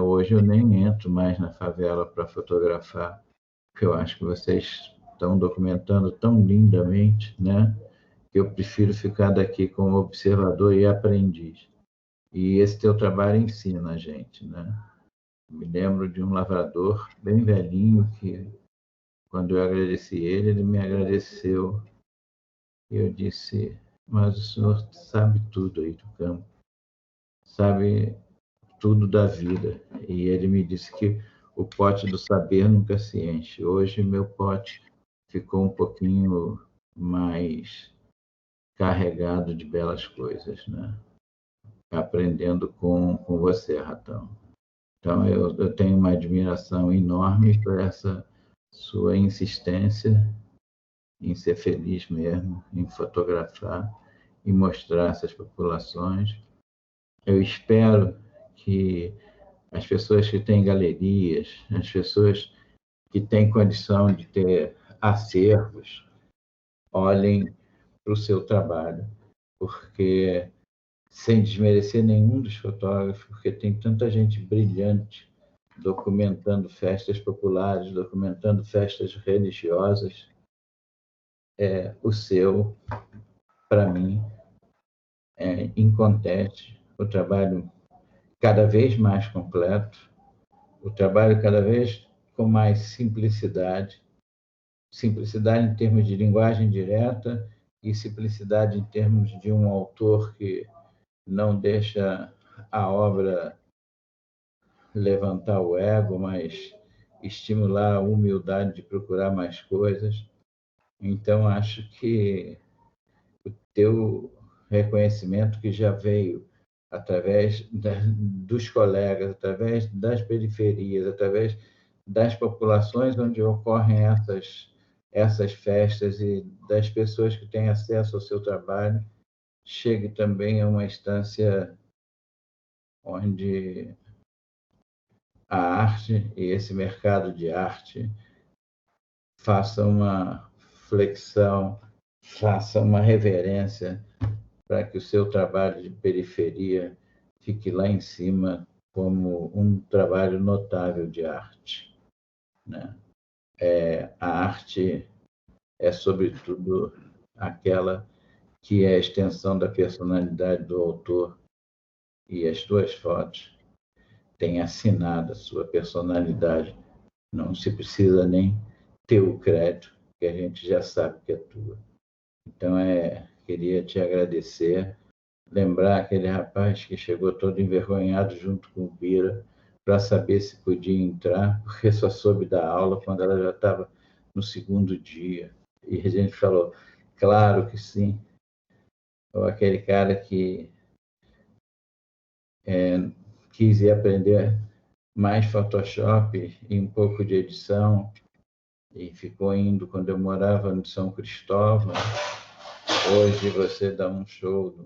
Hoje eu nem entro mais na favela para fotografar, porque eu acho que vocês estão documentando tão lindamente, né? Que eu prefiro ficar daqui como observador e aprendiz. E esse teu trabalho ensina a gente, né? Me lembro de um lavrador bem velhinho que, quando eu agradeci ele, ele me agradeceu. E eu disse, mas o senhor sabe tudo aí do campo, sabe tudo da vida. E ele me disse que o pote do saber nunca se enche. Hoje meu pote ficou um pouquinho mais carregado de belas coisas, né? Aprendendo com você, Ratão. Então, eu tenho uma admiração enorme por essa sua insistência em ser feliz mesmo, em fotografar e mostrar essas populações. Eu espero que as pessoas que têm galerias, as pessoas que têm condição de ter acervos, olhem para o seu trabalho, porque, sem desmerecer nenhum dos fotógrafos, porque tem tanta gente brilhante documentando festas populares, documentando festas religiosas, o seu, para mim, inconteste, o trabalho cada vez mais completo, o trabalho cada vez com mais simplicidade em termos de linguagem direta e simplicidade em termos de um autor que não deixa a obra levantar o ego, mas estimular a humildade de procurar mais coisas. Então, acho que o teu reconhecimento, que já veio através dos colegas, através das periferias, através das populações onde ocorrem essas festas e das pessoas que têm acesso ao seu trabalho, chegue também a uma instância onde a arte e esse mercado de arte faça uma flexão, faça uma reverência para que o seu trabalho de periferia fique lá em cima como um trabalho notável de arte, né? A arte é, sobretudo, aquela que é a extensão da personalidade do autor, e as tuas fotos têm assinado a sua personalidade. Não se precisa nem ter o crédito, que a gente já sabe que é tua. Então, queria te agradecer, lembrar aquele rapaz que chegou todo envergonhado junto com o Bira para saber se podia entrar, porque só soube da aula quando ela já estava no segundo dia. E a gente falou, claro que sim. Ou aquele cara que quis ir aprender mais Photoshop e um pouco de edição, e ficou indo quando eu morava no São Cristóvão. Hoje você dá um show,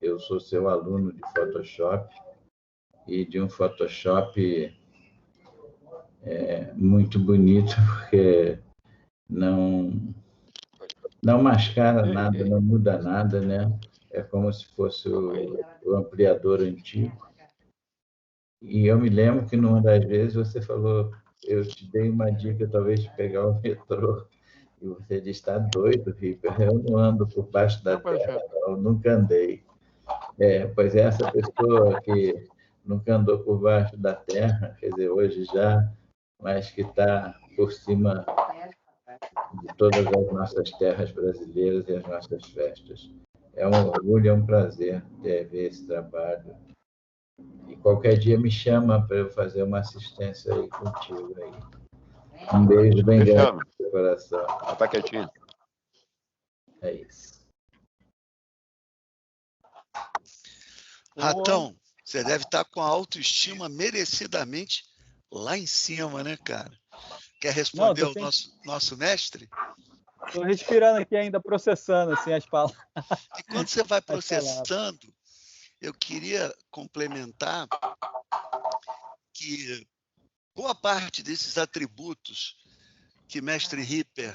eu sou seu aluno de Photoshop, e de um Photoshop muito bonito, porque não mascara nada, não muda nada, né? É como se fosse o ampliador antigo. E eu me lembro que numa das vezes você falou, eu te dei uma dica, talvez de pegar o metrô, e você disse, está doido, Ripper, eu não ando por baixo da terra, eu nunca andei. Pois essa pessoa que nunca andou por baixo da terra, quer dizer, hoje já, mas que está por cima de todas as nossas terras brasileiras e as nossas festas. É um orgulho, é um prazer ver esse trabalho. E qualquer dia me chama para eu fazer uma assistência aí contigo. Aí. Um beijo bem grande no seu coração. Tá quietinho. É isso. Ratão, você deve estar com a autoestima merecidamente lá em cima, né, cara? Quer responder ao nosso mestre? Estou respirando aqui ainda, processando assim, as palavras. E quando você vai processando, eu queria complementar que boa parte desses atributos que mestre Ripper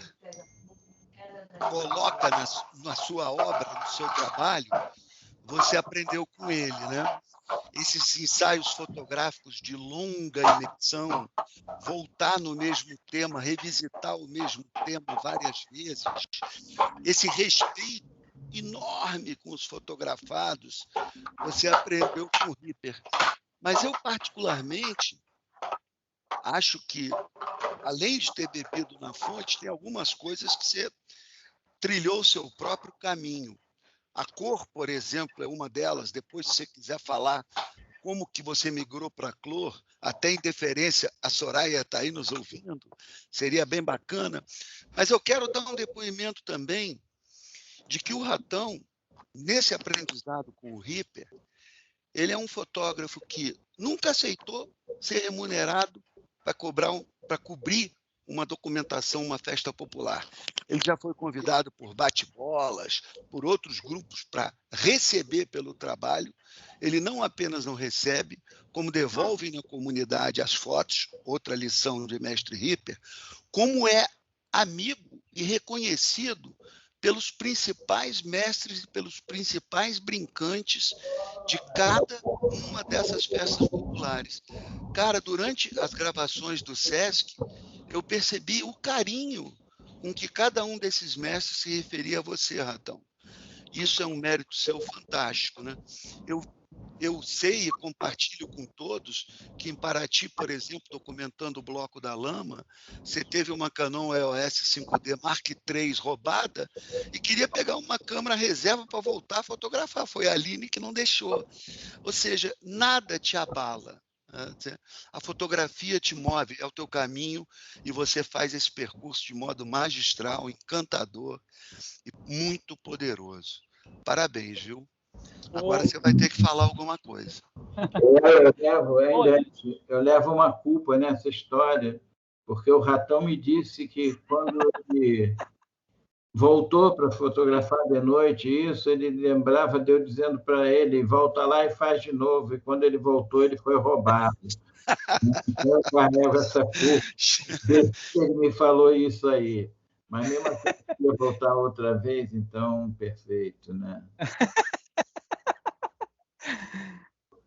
coloca na sua obra, no seu trabalho, você aprendeu com ele, né? Esses ensaios fotográficos de longa imersão, voltar no mesmo tema, revisitar o mesmo tema várias vezes, esse respeito enorme com os fotografados, você aprendeu com o Ripper. Mas eu, particularmente, acho que, além de ter bebido na fonte, tem algumas coisas que você trilhou o seu próprio caminho. A cor, por exemplo, é uma delas. Depois, se você quiser falar como que você migrou para a cor, até em deferência, a Soraya está aí nos ouvindo, seria bem bacana. Mas eu quero dar um depoimento também de que o Ratão, nesse aprendizado com o Ripper, ele é um fotógrafo que nunca aceitou ser remunerado para cobrir uma documentação, uma festa popular. Ele já foi convidado por bate-bolas, por outros grupos para receber pelo trabalho. Ele não apenas não recebe, como devolve na comunidade as fotos, outra lição de mestre Ripper, como é amigo e reconhecido pelos principais mestres e pelos principais brincantes de cada uma dessas festas populares. Cara, durante as gravações do Sesc, eu percebi o carinho com que cada um desses mestres se referia a você, Ratão. Isso é um mérito seu fantástico, né? Eu sei e compartilho com todos que em Paraty, por exemplo, documentando o Bloco da Lama, você teve uma Canon EOS 5D Mark III roubada e queria pegar uma câmera reserva para voltar a fotografar. Foi a Aline que não deixou. Ou seja, nada te abala. A fotografia te move, é o teu caminho e você faz esse percurso de modo magistral, encantador e muito poderoso. Parabéns, viu? Agora você vai ter que falar alguma coisa. Eu levo uma culpa nessa história, porque o Ratão me disse que quando ele voltou para fotografar de noite, isso, ele lembrava de eu dizendo para ele, volta lá e faz de novo, e quando ele voltou, ele foi roubado. Então, eu carrego essa culpa, desde que ele me falou isso aí. Mas mesmo assim, eu ia voltar outra vez, então, perfeito, né?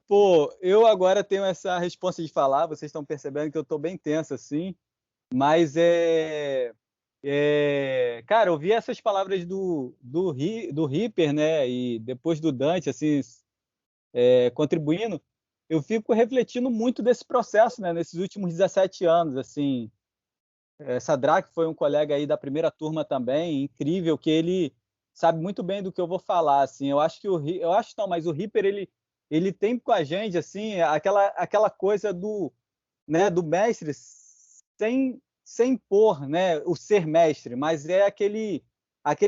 Pô, eu agora tenho essa responsa de falar, vocês estão percebendo que eu estou bem tenso, assim, mas cara, eu vi essas palavras do Ripper, né, e depois do Dante, assim, contribuindo, eu fico refletindo muito desse processo, né, nesses últimos 17 anos, assim. Sadraque foi um colega aí da primeira turma também, incrível, que ele sabe muito bem do que eu vou falar, assim. Eu acho que mas o Ripper, ele tem com a gente, assim, aquela coisa né, do mestre sem impor, né, o ser mestre, mas é aquele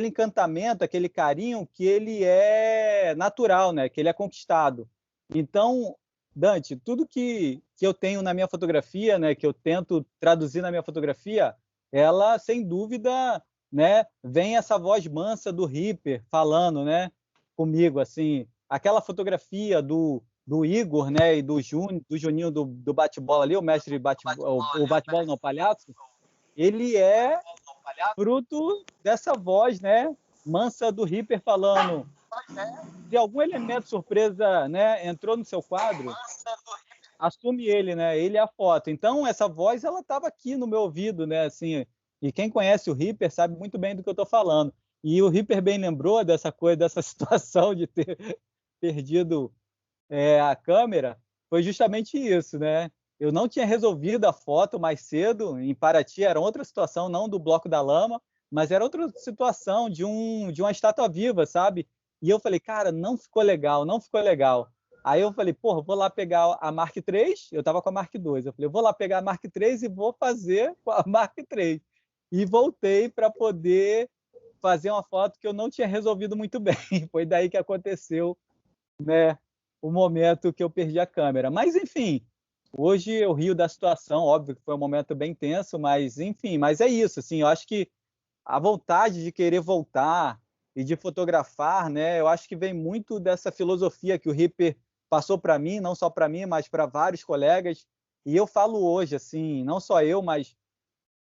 encantamento, aquele carinho que ele é natural, né, que ele é conquistado. Então, Dante, tudo que eu tenho na minha fotografia, né, que eu tento traduzir na minha fotografia, ela, sem dúvida, né, vem essa voz mansa do Ripper falando, né, comigo, assim, aquela fotografia do Igor, né, e do Juninho do bate-bola ali, o mestre o bate-bola não, palhaço, ele é fruto dessa voz, né, mansa do Ripper falando. Se algum elemento surpresa, né, entrou no seu quadro, assume ele, né? Ele é a foto. Então essa voz ela estava aqui no meu ouvido, né? Assim, e quem conhece o Ripper sabe muito bem do que eu estou falando. E o Ripper bem lembrou dessa coisa, dessa situação de ter perdido a câmera, foi justamente isso, né? Eu não tinha resolvido a foto mais cedo, em Paraty era outra situação, não do Bloco da Lama, mas era outra situação de uma estátua viva, sabe? E eu falei, cara, não ficou legal, não ficou legal. Aí eu falei, pô, vou lá pegar a Mark III, eu estava com a Mark II, eu falei, vou lá pegar a Mark III e vou fazer com a Mark III. E voltei para poder fazer uma foto que eu não tinha resolvido muito bem. Foi daí que aconteceu, né, o momento que eu perdi a câmera. Mas, enfim, hoje eu rio da situação, óbvio que foi um momento bem tenso, mas, enfim, mas é isso, assim, eu acho que a vontade de querer voltar e de fotografar, né, eu acho que vem muito dessa filosofia que o Ripper passou para mim, não só para mim, mas para vários colegas, e eu falo hoje, assim, não só eu, mas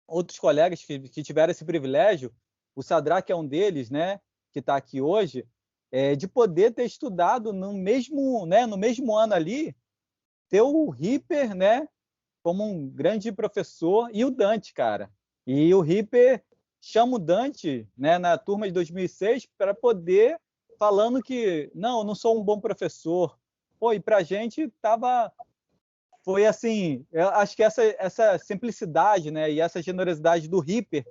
outros colegas que tiveram esse privilégio, o Sadraque é um deles, né, que está aqui hoje, de poder ter estudado no mesmo ano ali, ter o Ripper, né, como um grande professor, e o Dante, cara. E o Ripper chama o Dante, né, na turma de 2006 para poder, falando que, não, eu não sou um bom professor. Pô, e para a gente foi assim, eu acho que essa simplicidade, né, e essa generosidade do Ripper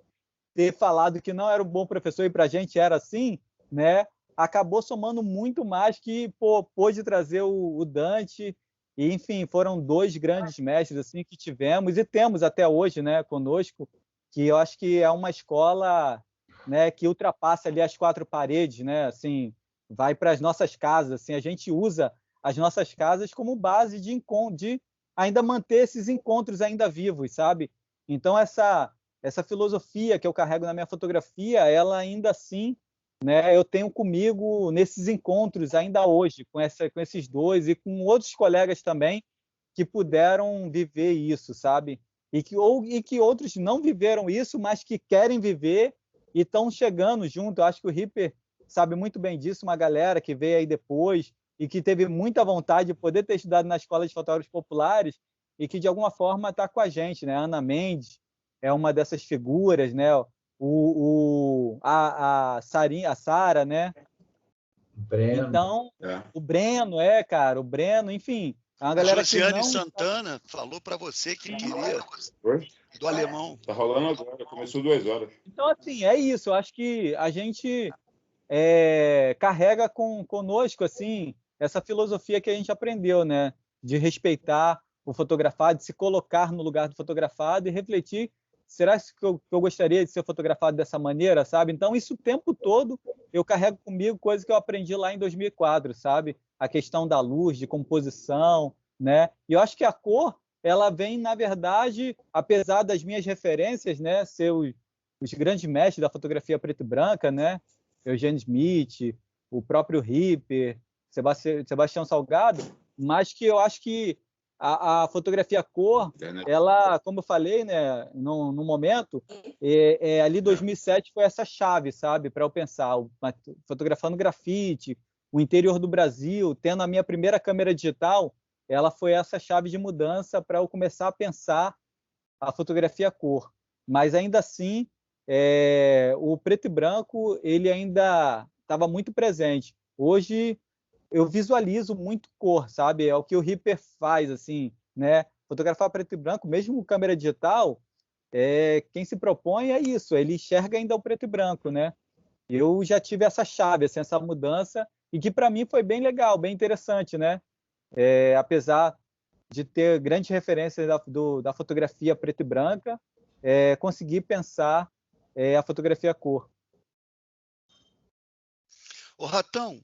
ter falado que não era um bom professor e para a gente era assim, né, acabou somando muito mais que pôde trazer o Dante. E, enfim, foram dois grandes mestres assim que tivemos e temos até hoje, né, conosco, que eu acho que é uma escola, né, que ultrapassa ali as quatro paredes, né, assim, vai para as nossas casas, assim, a gente usa as nossas casas como base de encontro, de ainda manter esses encontros ainda vivos, sabe? Então essa filosofia que eu carrego na minha fotografia, ela ainda assim, né, eu tenho comigo nesses encontros ainda hoje, com esses dois e com outros colegas também que puderam viver isso, sabe? E que outros não viveram isso, mas que querem viver e estão chegando junto. Eu acho que o Ripper sabe muito bem disso, uma galera que veio aí depois e que teve muita vontade de poder ter estudado na Escola de Fotógrafos Populares e que, de alguma forma, está com a gente, né? A Ana Mendes é uma dessas figuras, né? A Sara, né? Breno. Então, o Breno, cara, o Breno, enfim, é uma A galera que Josiane não... Santana falou para você que queria Oi? do alemão. Tá rolando agora, começou 2 horas. Então, assim, é isso. Eu acho que a gente carrega conosco, assim, essa filosofia que a gente aprendeu, né? De respeitar o fotografado, de se colocar no lugar do fotografado e refletir, será que eu gostaria de ser fotografado dessa maneira, sabe? Então, isso o tempo todo eu carrego comigo, coisa que eu aprendi lá em 2004, sabe? A questão da luz, de composição, né? E eu acho que a cor, ela vem, na verdade, apesar das minhas referências, né? Ser os grandes mestres da fotografia preto e branca, né? Eugênio Smith, o próprio Ripper, Sebastião Salgado, mas que eu acho que a fotografia cor, ela, como eu falei, né, no momento, ali 2007 foi essa chave, sabe, para eu pensar, fotografando grafite, o interior do Brasil, tendo a minha primeira câmera digital, ela foi essa chave de mudança para eu começar a pensar a fotografia cor. Mas ainda assim, o preto e branco ele ainda estava muito presente. Hoje eu visualizo muito cor, sabe? É o que o Ripper faz, assim, né? Fotografar preto e branco, mesmo com câmera digital, quem se propõe é isso, ele enxerga ainda o preto e branco, né? Eu já tive essa chave, assim, essa mudança, e que para mim foi bem legal, bem interessante, né? Apesar de ter grandes referências da fotografia preto e branca, conseguir pensar a fotografia cor. Ô, Ratão,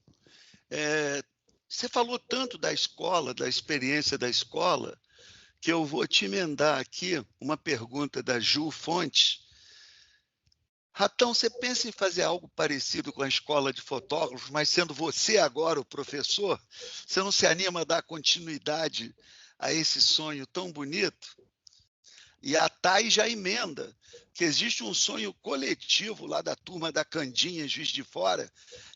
você falou tanto da escola, da experiência da escola, que eu vou te emendar aqui uma pergunta da Ju Fontes. Ratão, você pensa em fazer algo parecido com a escola de fotógrafos, mas sendo você agora o professor? Você não se anima a dar continuidade a esse sonho tão bonito? E a Thay já emenda que existe um sonho coletivo lá da turma da Candinha, Juiz de Fora,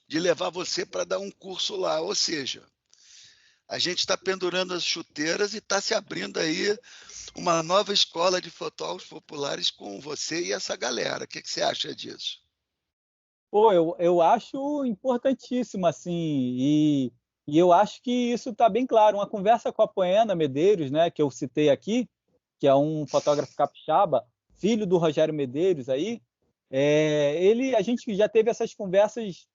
de levar você para dar um curso lá. Ou seja, a gente está pendurando as chuteiras e está se abrindo aí uma nova escola de fotógrafos populares com você e essa galera. O que você acha disso? Pô, eu acho importantíssimo, assim, e eu acho que isso está bem claro. Uma conversa com a Poena Medeiros, né, que eu citei aqui, que é um fotógrafo capixaba, filho do Rogério Medeiros aí, a gente já teve essas conversas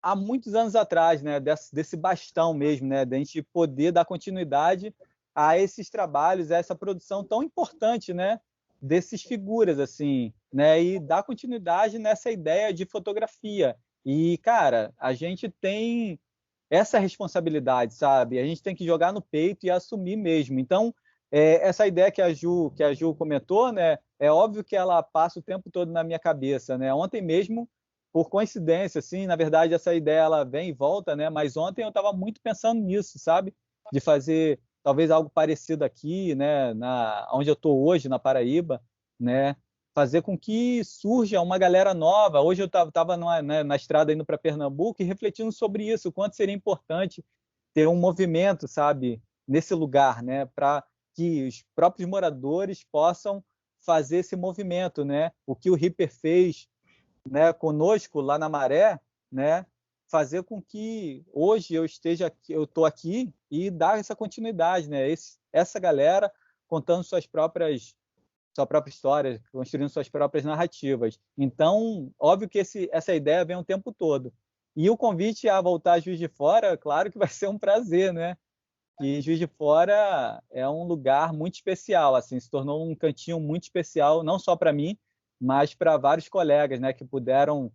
há muitos anos atrás, né, desse bastão mesmo, né, da gente poder dar continuidade a esses trabalhos, a essa produção tão importante, né, desses figuras, assim, né, e dar continuidade nessa ideia de fotografia. E, cara, a gente tem essa responsabilidade, sabe? A gente tem que jogar no peito e assumir mesmo. Então, essa ideia que a Ju comentou, né, é óbvio que ela passa o tempo todo na minha cabeça, né? Ontem mesmo, por coincidência, assim, na verdade essa ideia ela vem e volta, né? Mas ontem eu estava muito pensando nisso, sabe? De fazer talvez algo parecido aqui, né? Onde eu estou hoje, na Paraíba, né? Fazer com que surja uma galera nova. Hoje eu estava na estrada indo para Pernambuco e refletindo sobre isso, o quanto seria importante ter um movimento, sabe, nesse lugar, né? Para que os próprios moradores possam fazer esse movimento, né? O que o Ripper fez, né, conosco lá na Maré, né? Fazer com que hoje eu estou aqui e dar essa continuidade, né? Essa galera contando sua própria história, construindo suas próprias narrativas. Então, óbvio que essa ideia vem o tempo todo. E o convite a voltar a Juiz de Fora, claro que vai ser um prazer, né? E Juiz de Fora é um lugar muito especial, assim, se tornou um cantinho muito especial, não só para mim, mas para vários colegas, né, que puderam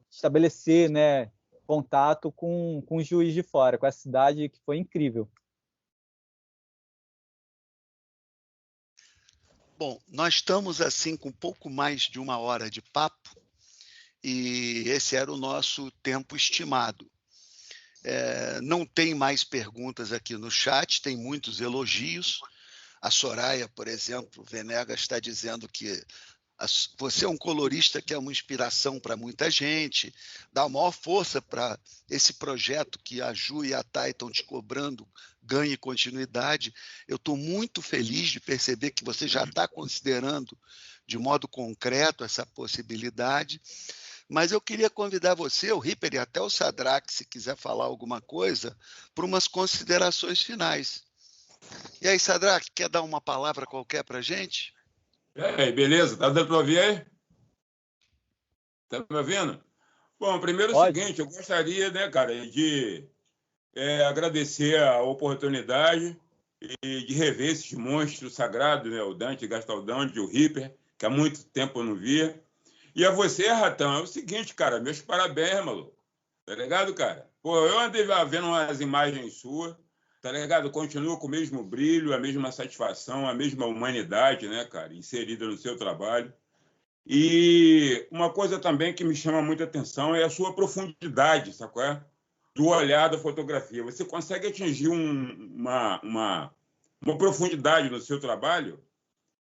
estabelecer, né, contato com Juiz de Fora, com a cidade, que foi incrível. Bom, nós estamos assim com um pouco mais de 1 hora de papo e esse era o nosso tempo estimado. Não tem mais perguntas aqui no chat, tem muitos elogios. A Soraya, por exemplo, Venegas está dizendo que você é um colorista que é uma inspiração para muita gente, dá maior força para esse projeto que a Ju e a Thay estão te cobrando, ganhe continuidade. Eu estou muito feliz de perceber que você já está considerando de modo concreto essa possibilidade. Mas eu queria convidar você, o Ripper e até o Sadraque, se quiser falar alguma coisa, para umas considerações finais. E aí, Sadraque, quer dar uma palavra qualquer para a gente? Beleza, tá dando para ouvir aí? Tá me ouvindo? Bom, primeiro é o seguinte, eu gostaria, né, cara, de agradecer a oportunidade e de rever esses monstros sagrados, né, o Dante Gastaldão, o Ripper, que há muito tempo eu não via. E a você, Ratão, é o seguinte, cara, meus parabéns, maluco. Tá ligado, cara? Pô, eu andei vendo umas imagens suas, tá ligado? Continua com o mesmo brilho, a mesma satisfação, a mesma humanidade, né, cara, inserida no seu trabalho. E uma coisa também que me chama muita atenção é a sua profundidade, sabe qual é? Do olhar da fotografia. Você consegue atingir uma profundidade no seu trabalho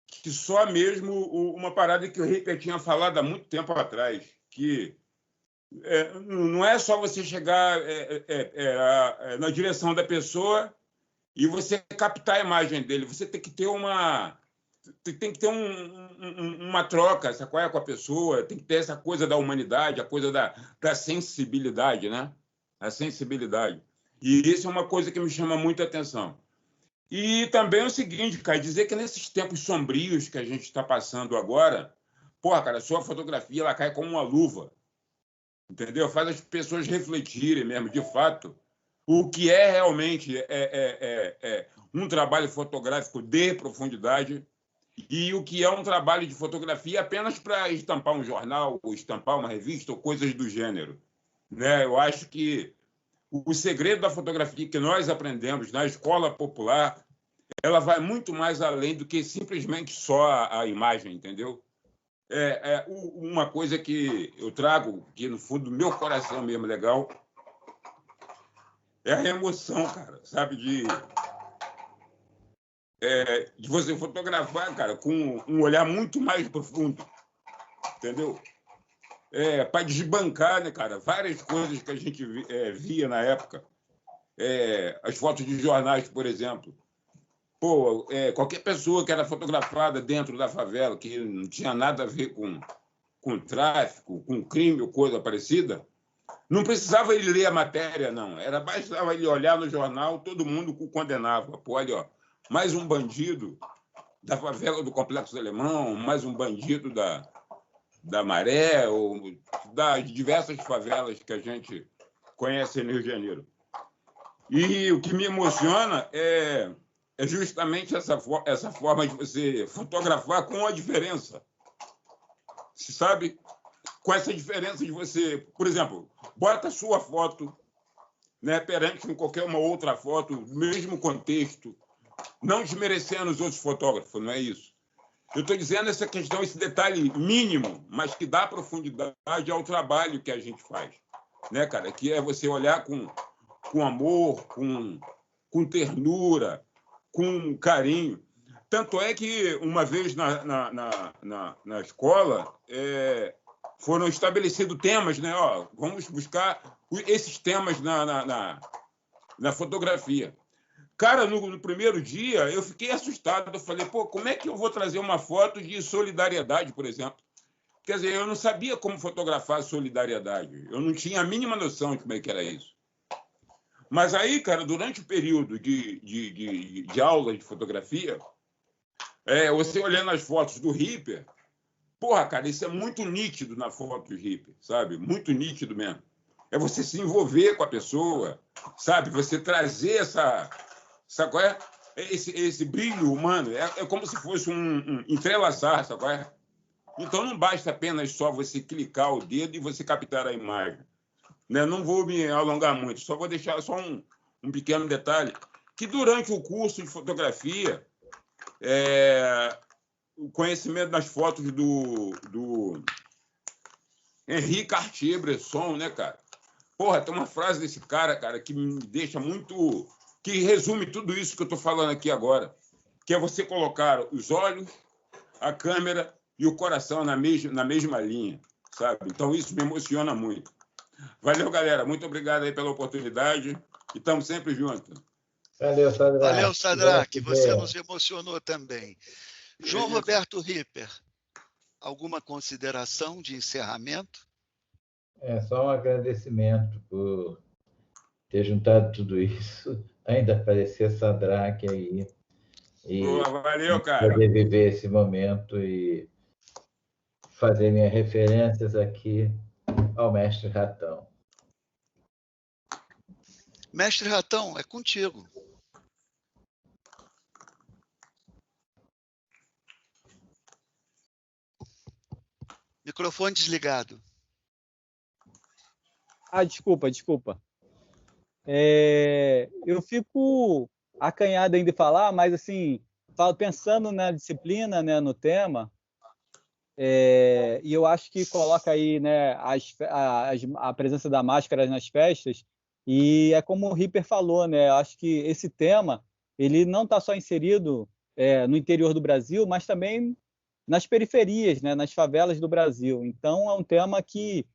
que só mesmo uma parada que o Ripper tinha falado há muito tempo atrás, que não é só você chegar na direção da pessoa e você captar a imagem dele. Você tem que ter uma troca, essa coisa com a pessoa, tem que ter essa coisa da humanidade, a coisa da sensibilidade, né? A sensibilidade. E isso é uma coisa que me chama muita atenção. E também é o seguinte, cara, dizer que nesses tempos sombrios que a gente está passando agora, porra, cara, a sua fotografia ela cai como uma luva, entendeu? Faz as pessoas refletirem mesmo, de fato, o que é realmente um trabalho fotográfico de profundidade e o que é um trabalho de fotografia apenas para estampar um jornal, ou estampar uma revista, ou coisas do gênero, né? Eu acho que o segredo da fotografia que nós aprendemos na escola popular, ela vai muito mais além do que simplesmente só a imagem, entendeu? Uma coisa que eu trago, que no fundo do meu coração mesmo legal, é a emoção, cara, sabe? De você fotografar, cara, com um olhar muito mais profundo, entendeu? Para desbancar, né, cara, várias coisas que a gente via na época. As fotos de jornais, por exemplo. Pô, qualquer pessoa que era fotografada dentro da favela, que não tinha nada a ver com tráfico, com crime ou coisa parecida, não precisava ele ler a matéria, não. Bastava ele olhar no jornal, todo mundo o condenava. Pô, olha, ó, mais um bandido da favela do Complexo Alemão, mais um bandido da Maré, ou das diversas favelas que a gente conhece no Rio de Janeiro. E o que me emociona é justamente essa forma de você fotografar com a diferença. Você sabe? Com essa diferença de você, por exemplo, bota a sua foto, né, perante qualquer uma outra foto, mesmo contexto, não desmerecendo os outros fotógrafos, não é isso. Eu estou dizendo essa questão, esse detalhe mínimo, mas que dá profundidade ao trabalho que a gente faz, né, cara? Que é você olhar com amor, com ternura, com carinho. Tanto é que uma vez na escola foram estabelecidos temas, né? Ó, vamos buscar esses temas na fotografia. Cara, no primeiro dia, eu fiquei assustado. Eu falei, pô, como é que eu vou trazer uma foto de solidariedade, por exemplo? Quer dizer, eu não sabia como fotografar solidariedade. Eu não tinha a mínima noção de como é que era isso. Mas aí, cara, durante o período de aula de fotografia, você olhando as fotos do Ripper, porra, cara, isso é muito nítido na foto do Ripper, sabe? Muito nítido mesmo. É você se envolver com a pessoa, sabe? Você trazer sabe qual é? Esse brilho humano. É como se fosse um entrelaçar, sabe qual é? Então não basta apenas só você clicar o dedo e você captar a imagem. Né? Não vou me alongar muito, só vou deixar só um pequeno detalhe, que durante o curso de fotografia, o conhecimento das fotos do Henri Cartier-Bresson, né, cara? Porra, tem uma frase desse cara, que me deixa muito... que resume tudo isso que eu estou falando aqui agora, que é você colocar os olhos, a câmera e o coração na mesma linha, sabe? Então, isso me emociona muito. Valeu, galera. Muito obrigado aí pela oportunidade e estamos sempre juntos. Valeu, Sadraque. Valeu, Sadraque. Você nos emocionou também. João Roberto Ripper, alguma consideração de encerramento? Só um agradecimento por ter juntado tudo isso, ainda aparecer Sadraque aí. Valeu, cara. Poder viver esse momento e fazer minhas referências aqui ao Mestre Ratão. Mestre Ratão, é contigo. Microfone desligado. Desculpa. Eu fico acanhado ainda de falar, mas assim, pensando na disciplina, né, no tema, E eu acho que coloca aí, né, a presença da máscara nas festas, e é como o Ripper falou, né, eu acho que esse tema ele não está só inserido no interior do Brasil, mas também nas periferias, né, nas favelas do Brasil. Então, é um tema que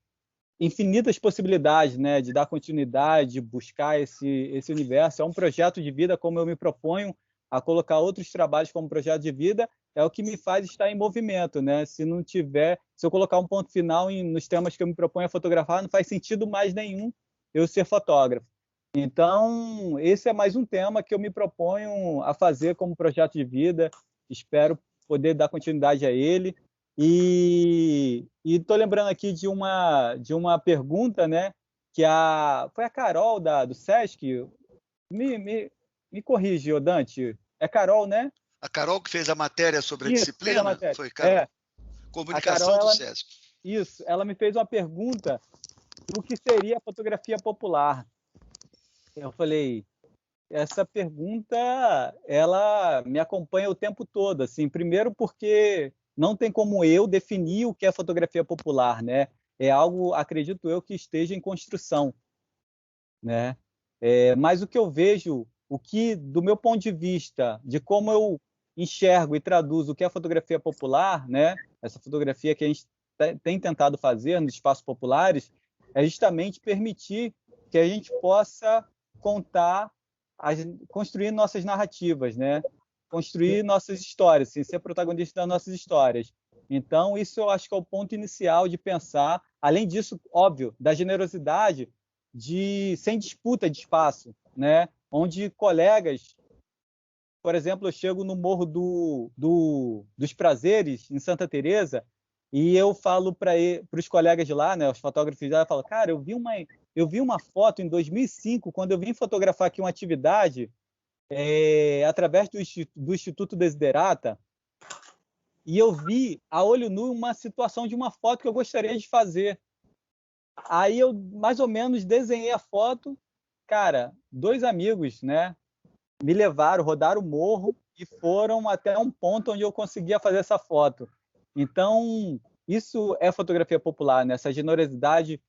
infinitas possibilidades, né, de dar continuidade, de buscar esse universo. É um projeto de vida, como eu me proponho a colocar outros trabalhos como projeto de vida, é o que me faz estar em movimento, né? Se eu colocar um ponto final nos temas que eu me proponho a fotografar, não faz sentido mais nenhum eu ser fotógrafo. Então, esse é mais um tema que eu me proponho a fazer como projeto de vida. Espero poder dar continuidade a ele. E estou lembrando aqui de uma pergunta, né? Que foi a Carol do Sesc. Me corrige, Dante. É Carol, né? A Carol que fez a matéria sobre a Isso, disciplina? A matéria. Foi, Carol. Comunicação Carol, do SESC. Isso. Ela me fez uma pergunta do que seria a fotografia popular. Eu falei, essa pergunta, ela me acompanha o tempo todo. Assim, primeiro porque não tem como eu definir o que é fotografia popular, né? É algo, acredito eu, que esteja em construção, né? Mas o que eu vejo, do meu ponto de vista, de como eu enxergo e traduzo o que é fotografia popular, né? Essa fotografia que a gente tem tentado fazer nos espaços populares, é justamente permitir que a gente possa construir nossas narrativas, né? Construir nossas histórias, assim, ser protagonista das nossas histórias. Então, isso eu acho que é o ponto inicial de pensar, além disso, óbvio, da generosidade sem disputa de espaço, né? Onde colegas, por exemplo, eu chego no Morro dos Prazeres, em Santa Teresa, e eu falo para os colegas de lá, né, os fotógrafos de lá, eu falo, cara, eu vi uma foto em 2005, quando eu vim fotografar aqui uma atividade através do Instituto Desiderata, e eu vi a olho nu uma situação de uma foto que eu gostaria de fazer. Aí eu, mais ou menos, desenhei a foto. Cara, 2 amigos, né, me levaram, rodaram o morro e foram até um ponto onde eu conseguia fazer essa foto. Então, isso é fotografia popular, né? Essa generosidade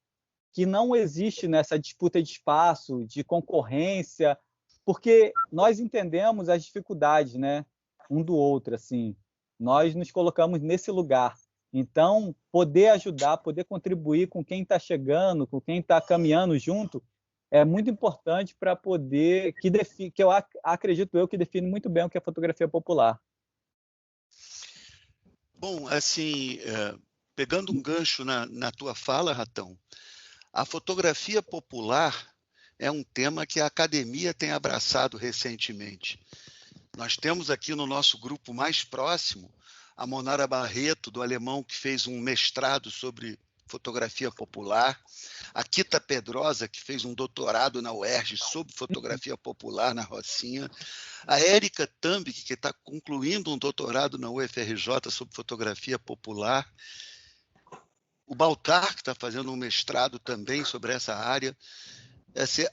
que não existe nessa disputa de espaço, de concorrência, porque nós entendemos as dificuldades, né, um do outro, assim. Nós nos colocamos nesse lugar. Então, poder ajudar, poder contribuir com quem está chegando, com quem está caminhando junto, é muito importante para poder que eu acredito eu que define muito bem o que é fotografia popular. Bom, assim, pegando um gancho na tua fala, Ratão, a fotografia popular é um tema que a academia tem abraçado recentemente. Nós temos aqui no nosso grupo mais próximo a Monara Barreto, do alemão, que fez um mestrado sobre fotografia popular, a Kita Pedrosa, que fez um doutorado na UERJ sobre fotografia popular na Rocinha, a Érica Tambic, que está concluindo um doutorado na UFRJ sobre fotografia popular, o Baltar, que está fazendo um mestrado também sobre essa área.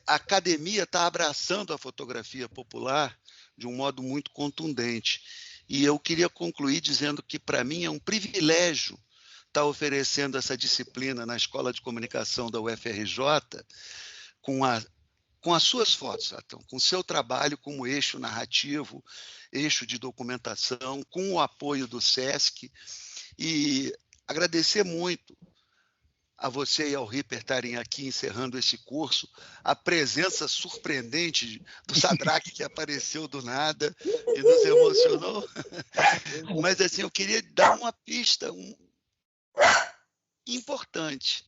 A academia está abraçando a fotografia popular de um modo muito contundente. E eu queria concluir dizendo que, para mim, é um privilégio estar oferecendo essa disciplina na Escola de Comunicação da UFRJ com as suas fotos, Ratão, com o seu trabalho como eixo narrativo, eixo de documentação, com o apoio do SESC, e agradecer muito a você e ao Ripper estarem aqui encerrando esse curso, a presença surpreendente do Sadraque, que apareceu do nada e nos emocionou. Mas, assim, eu queria dar uma pista importante.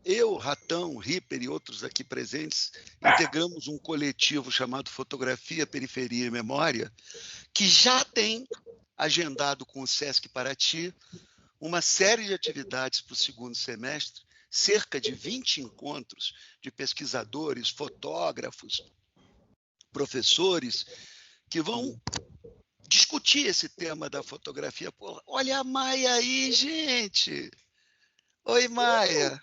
Eu, Ratão, Ripper e outros aqui presentes integramos um coletivo chamado Fotografia, Periferia e Memória, que já tem agendado com o SESC Paraty uma série de atividades para o segundo semestre, cerca de 20 encontros de pesquisadores, fotógrafos, professores, que vão discutir esse tema da fotografia. Pô, olha a Maia aí, gente! Oi, Maia!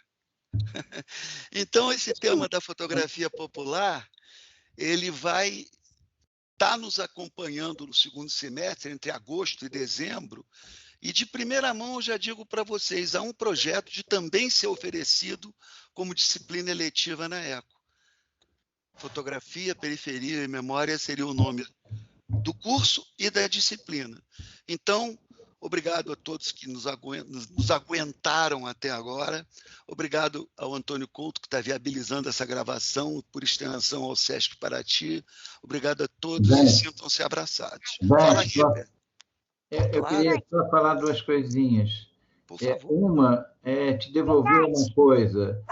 Então, esse tema da fotografia popular, ele vai estar nos acompanhando no segundo semestre, entre agosto e dezembro, E de primeira mão eu já digo para vocês, há um projeto de também ser oferecido como disciplina eletiva na ECO. Fotografia, periferia e memória seria o nome do curso e da disciplina. Então, obrigado a todos que nos aguentaram até agora. Obrigado ao Antônio Couto, que está viabilizando essa gravação, por extensão ao Sesc Paraty. Obrigado a todos e sintam-se abraçados. Fala, Riper. Eu queria só falar duas coisinhas. Por favor. Uma é te devolver uma coisa.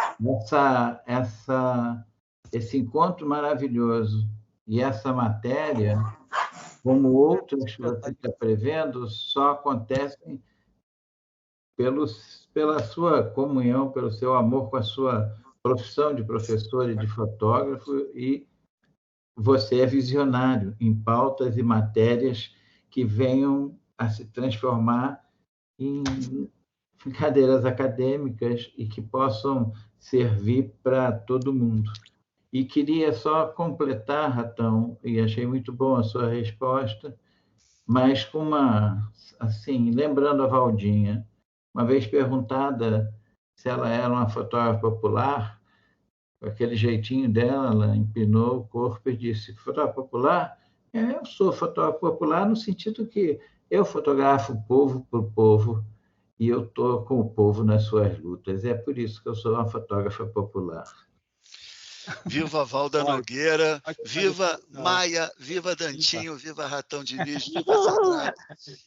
Esse encontro maravilhoso e essa matéria, como outras que você está prevendo, só acontecem pela sua comunhão, pelo seu amor com a sua profissão de professor e de fotógrafo, e você é visionário em pautas e matérias que venham a se transformar em cadeiras acadêmicas e que possam servir para todo mundo. E queria só completar, Ratão, e achei muito bom a sua resposta, mas com lembrando a Valdinha, uma vez perguntada se ela era uma fotógrafa popular, com aquele jeitinho dela, ela empinou o corpo e disse: fotógrafa popular? Eu sou fotógrafo popular no sentido que eu fotografo o povo por povo e eu estou com o povo nas suas lutas. É por isso que eu sou uma fotógrafa popular. Viva Valda Nogueira, viva Maia, viva Dantinho, viva Ratão Diniz, viva Sadrado.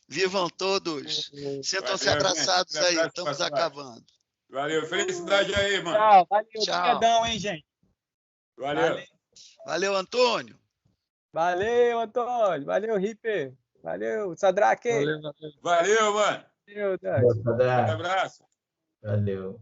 Vivam todos. Sintam-se abraçados aí, estamos acabando. Valeu, felicidade aí, mano. Tchau, valeu. Tchau. Obrigadão, hein, gente. Valeu. Valeu, Antônio. Valeu, Antônio. Valeu, Riper. Valeu, Sadraque. Valeu, mano. Valeu, Dante. Um abraço. Valeu.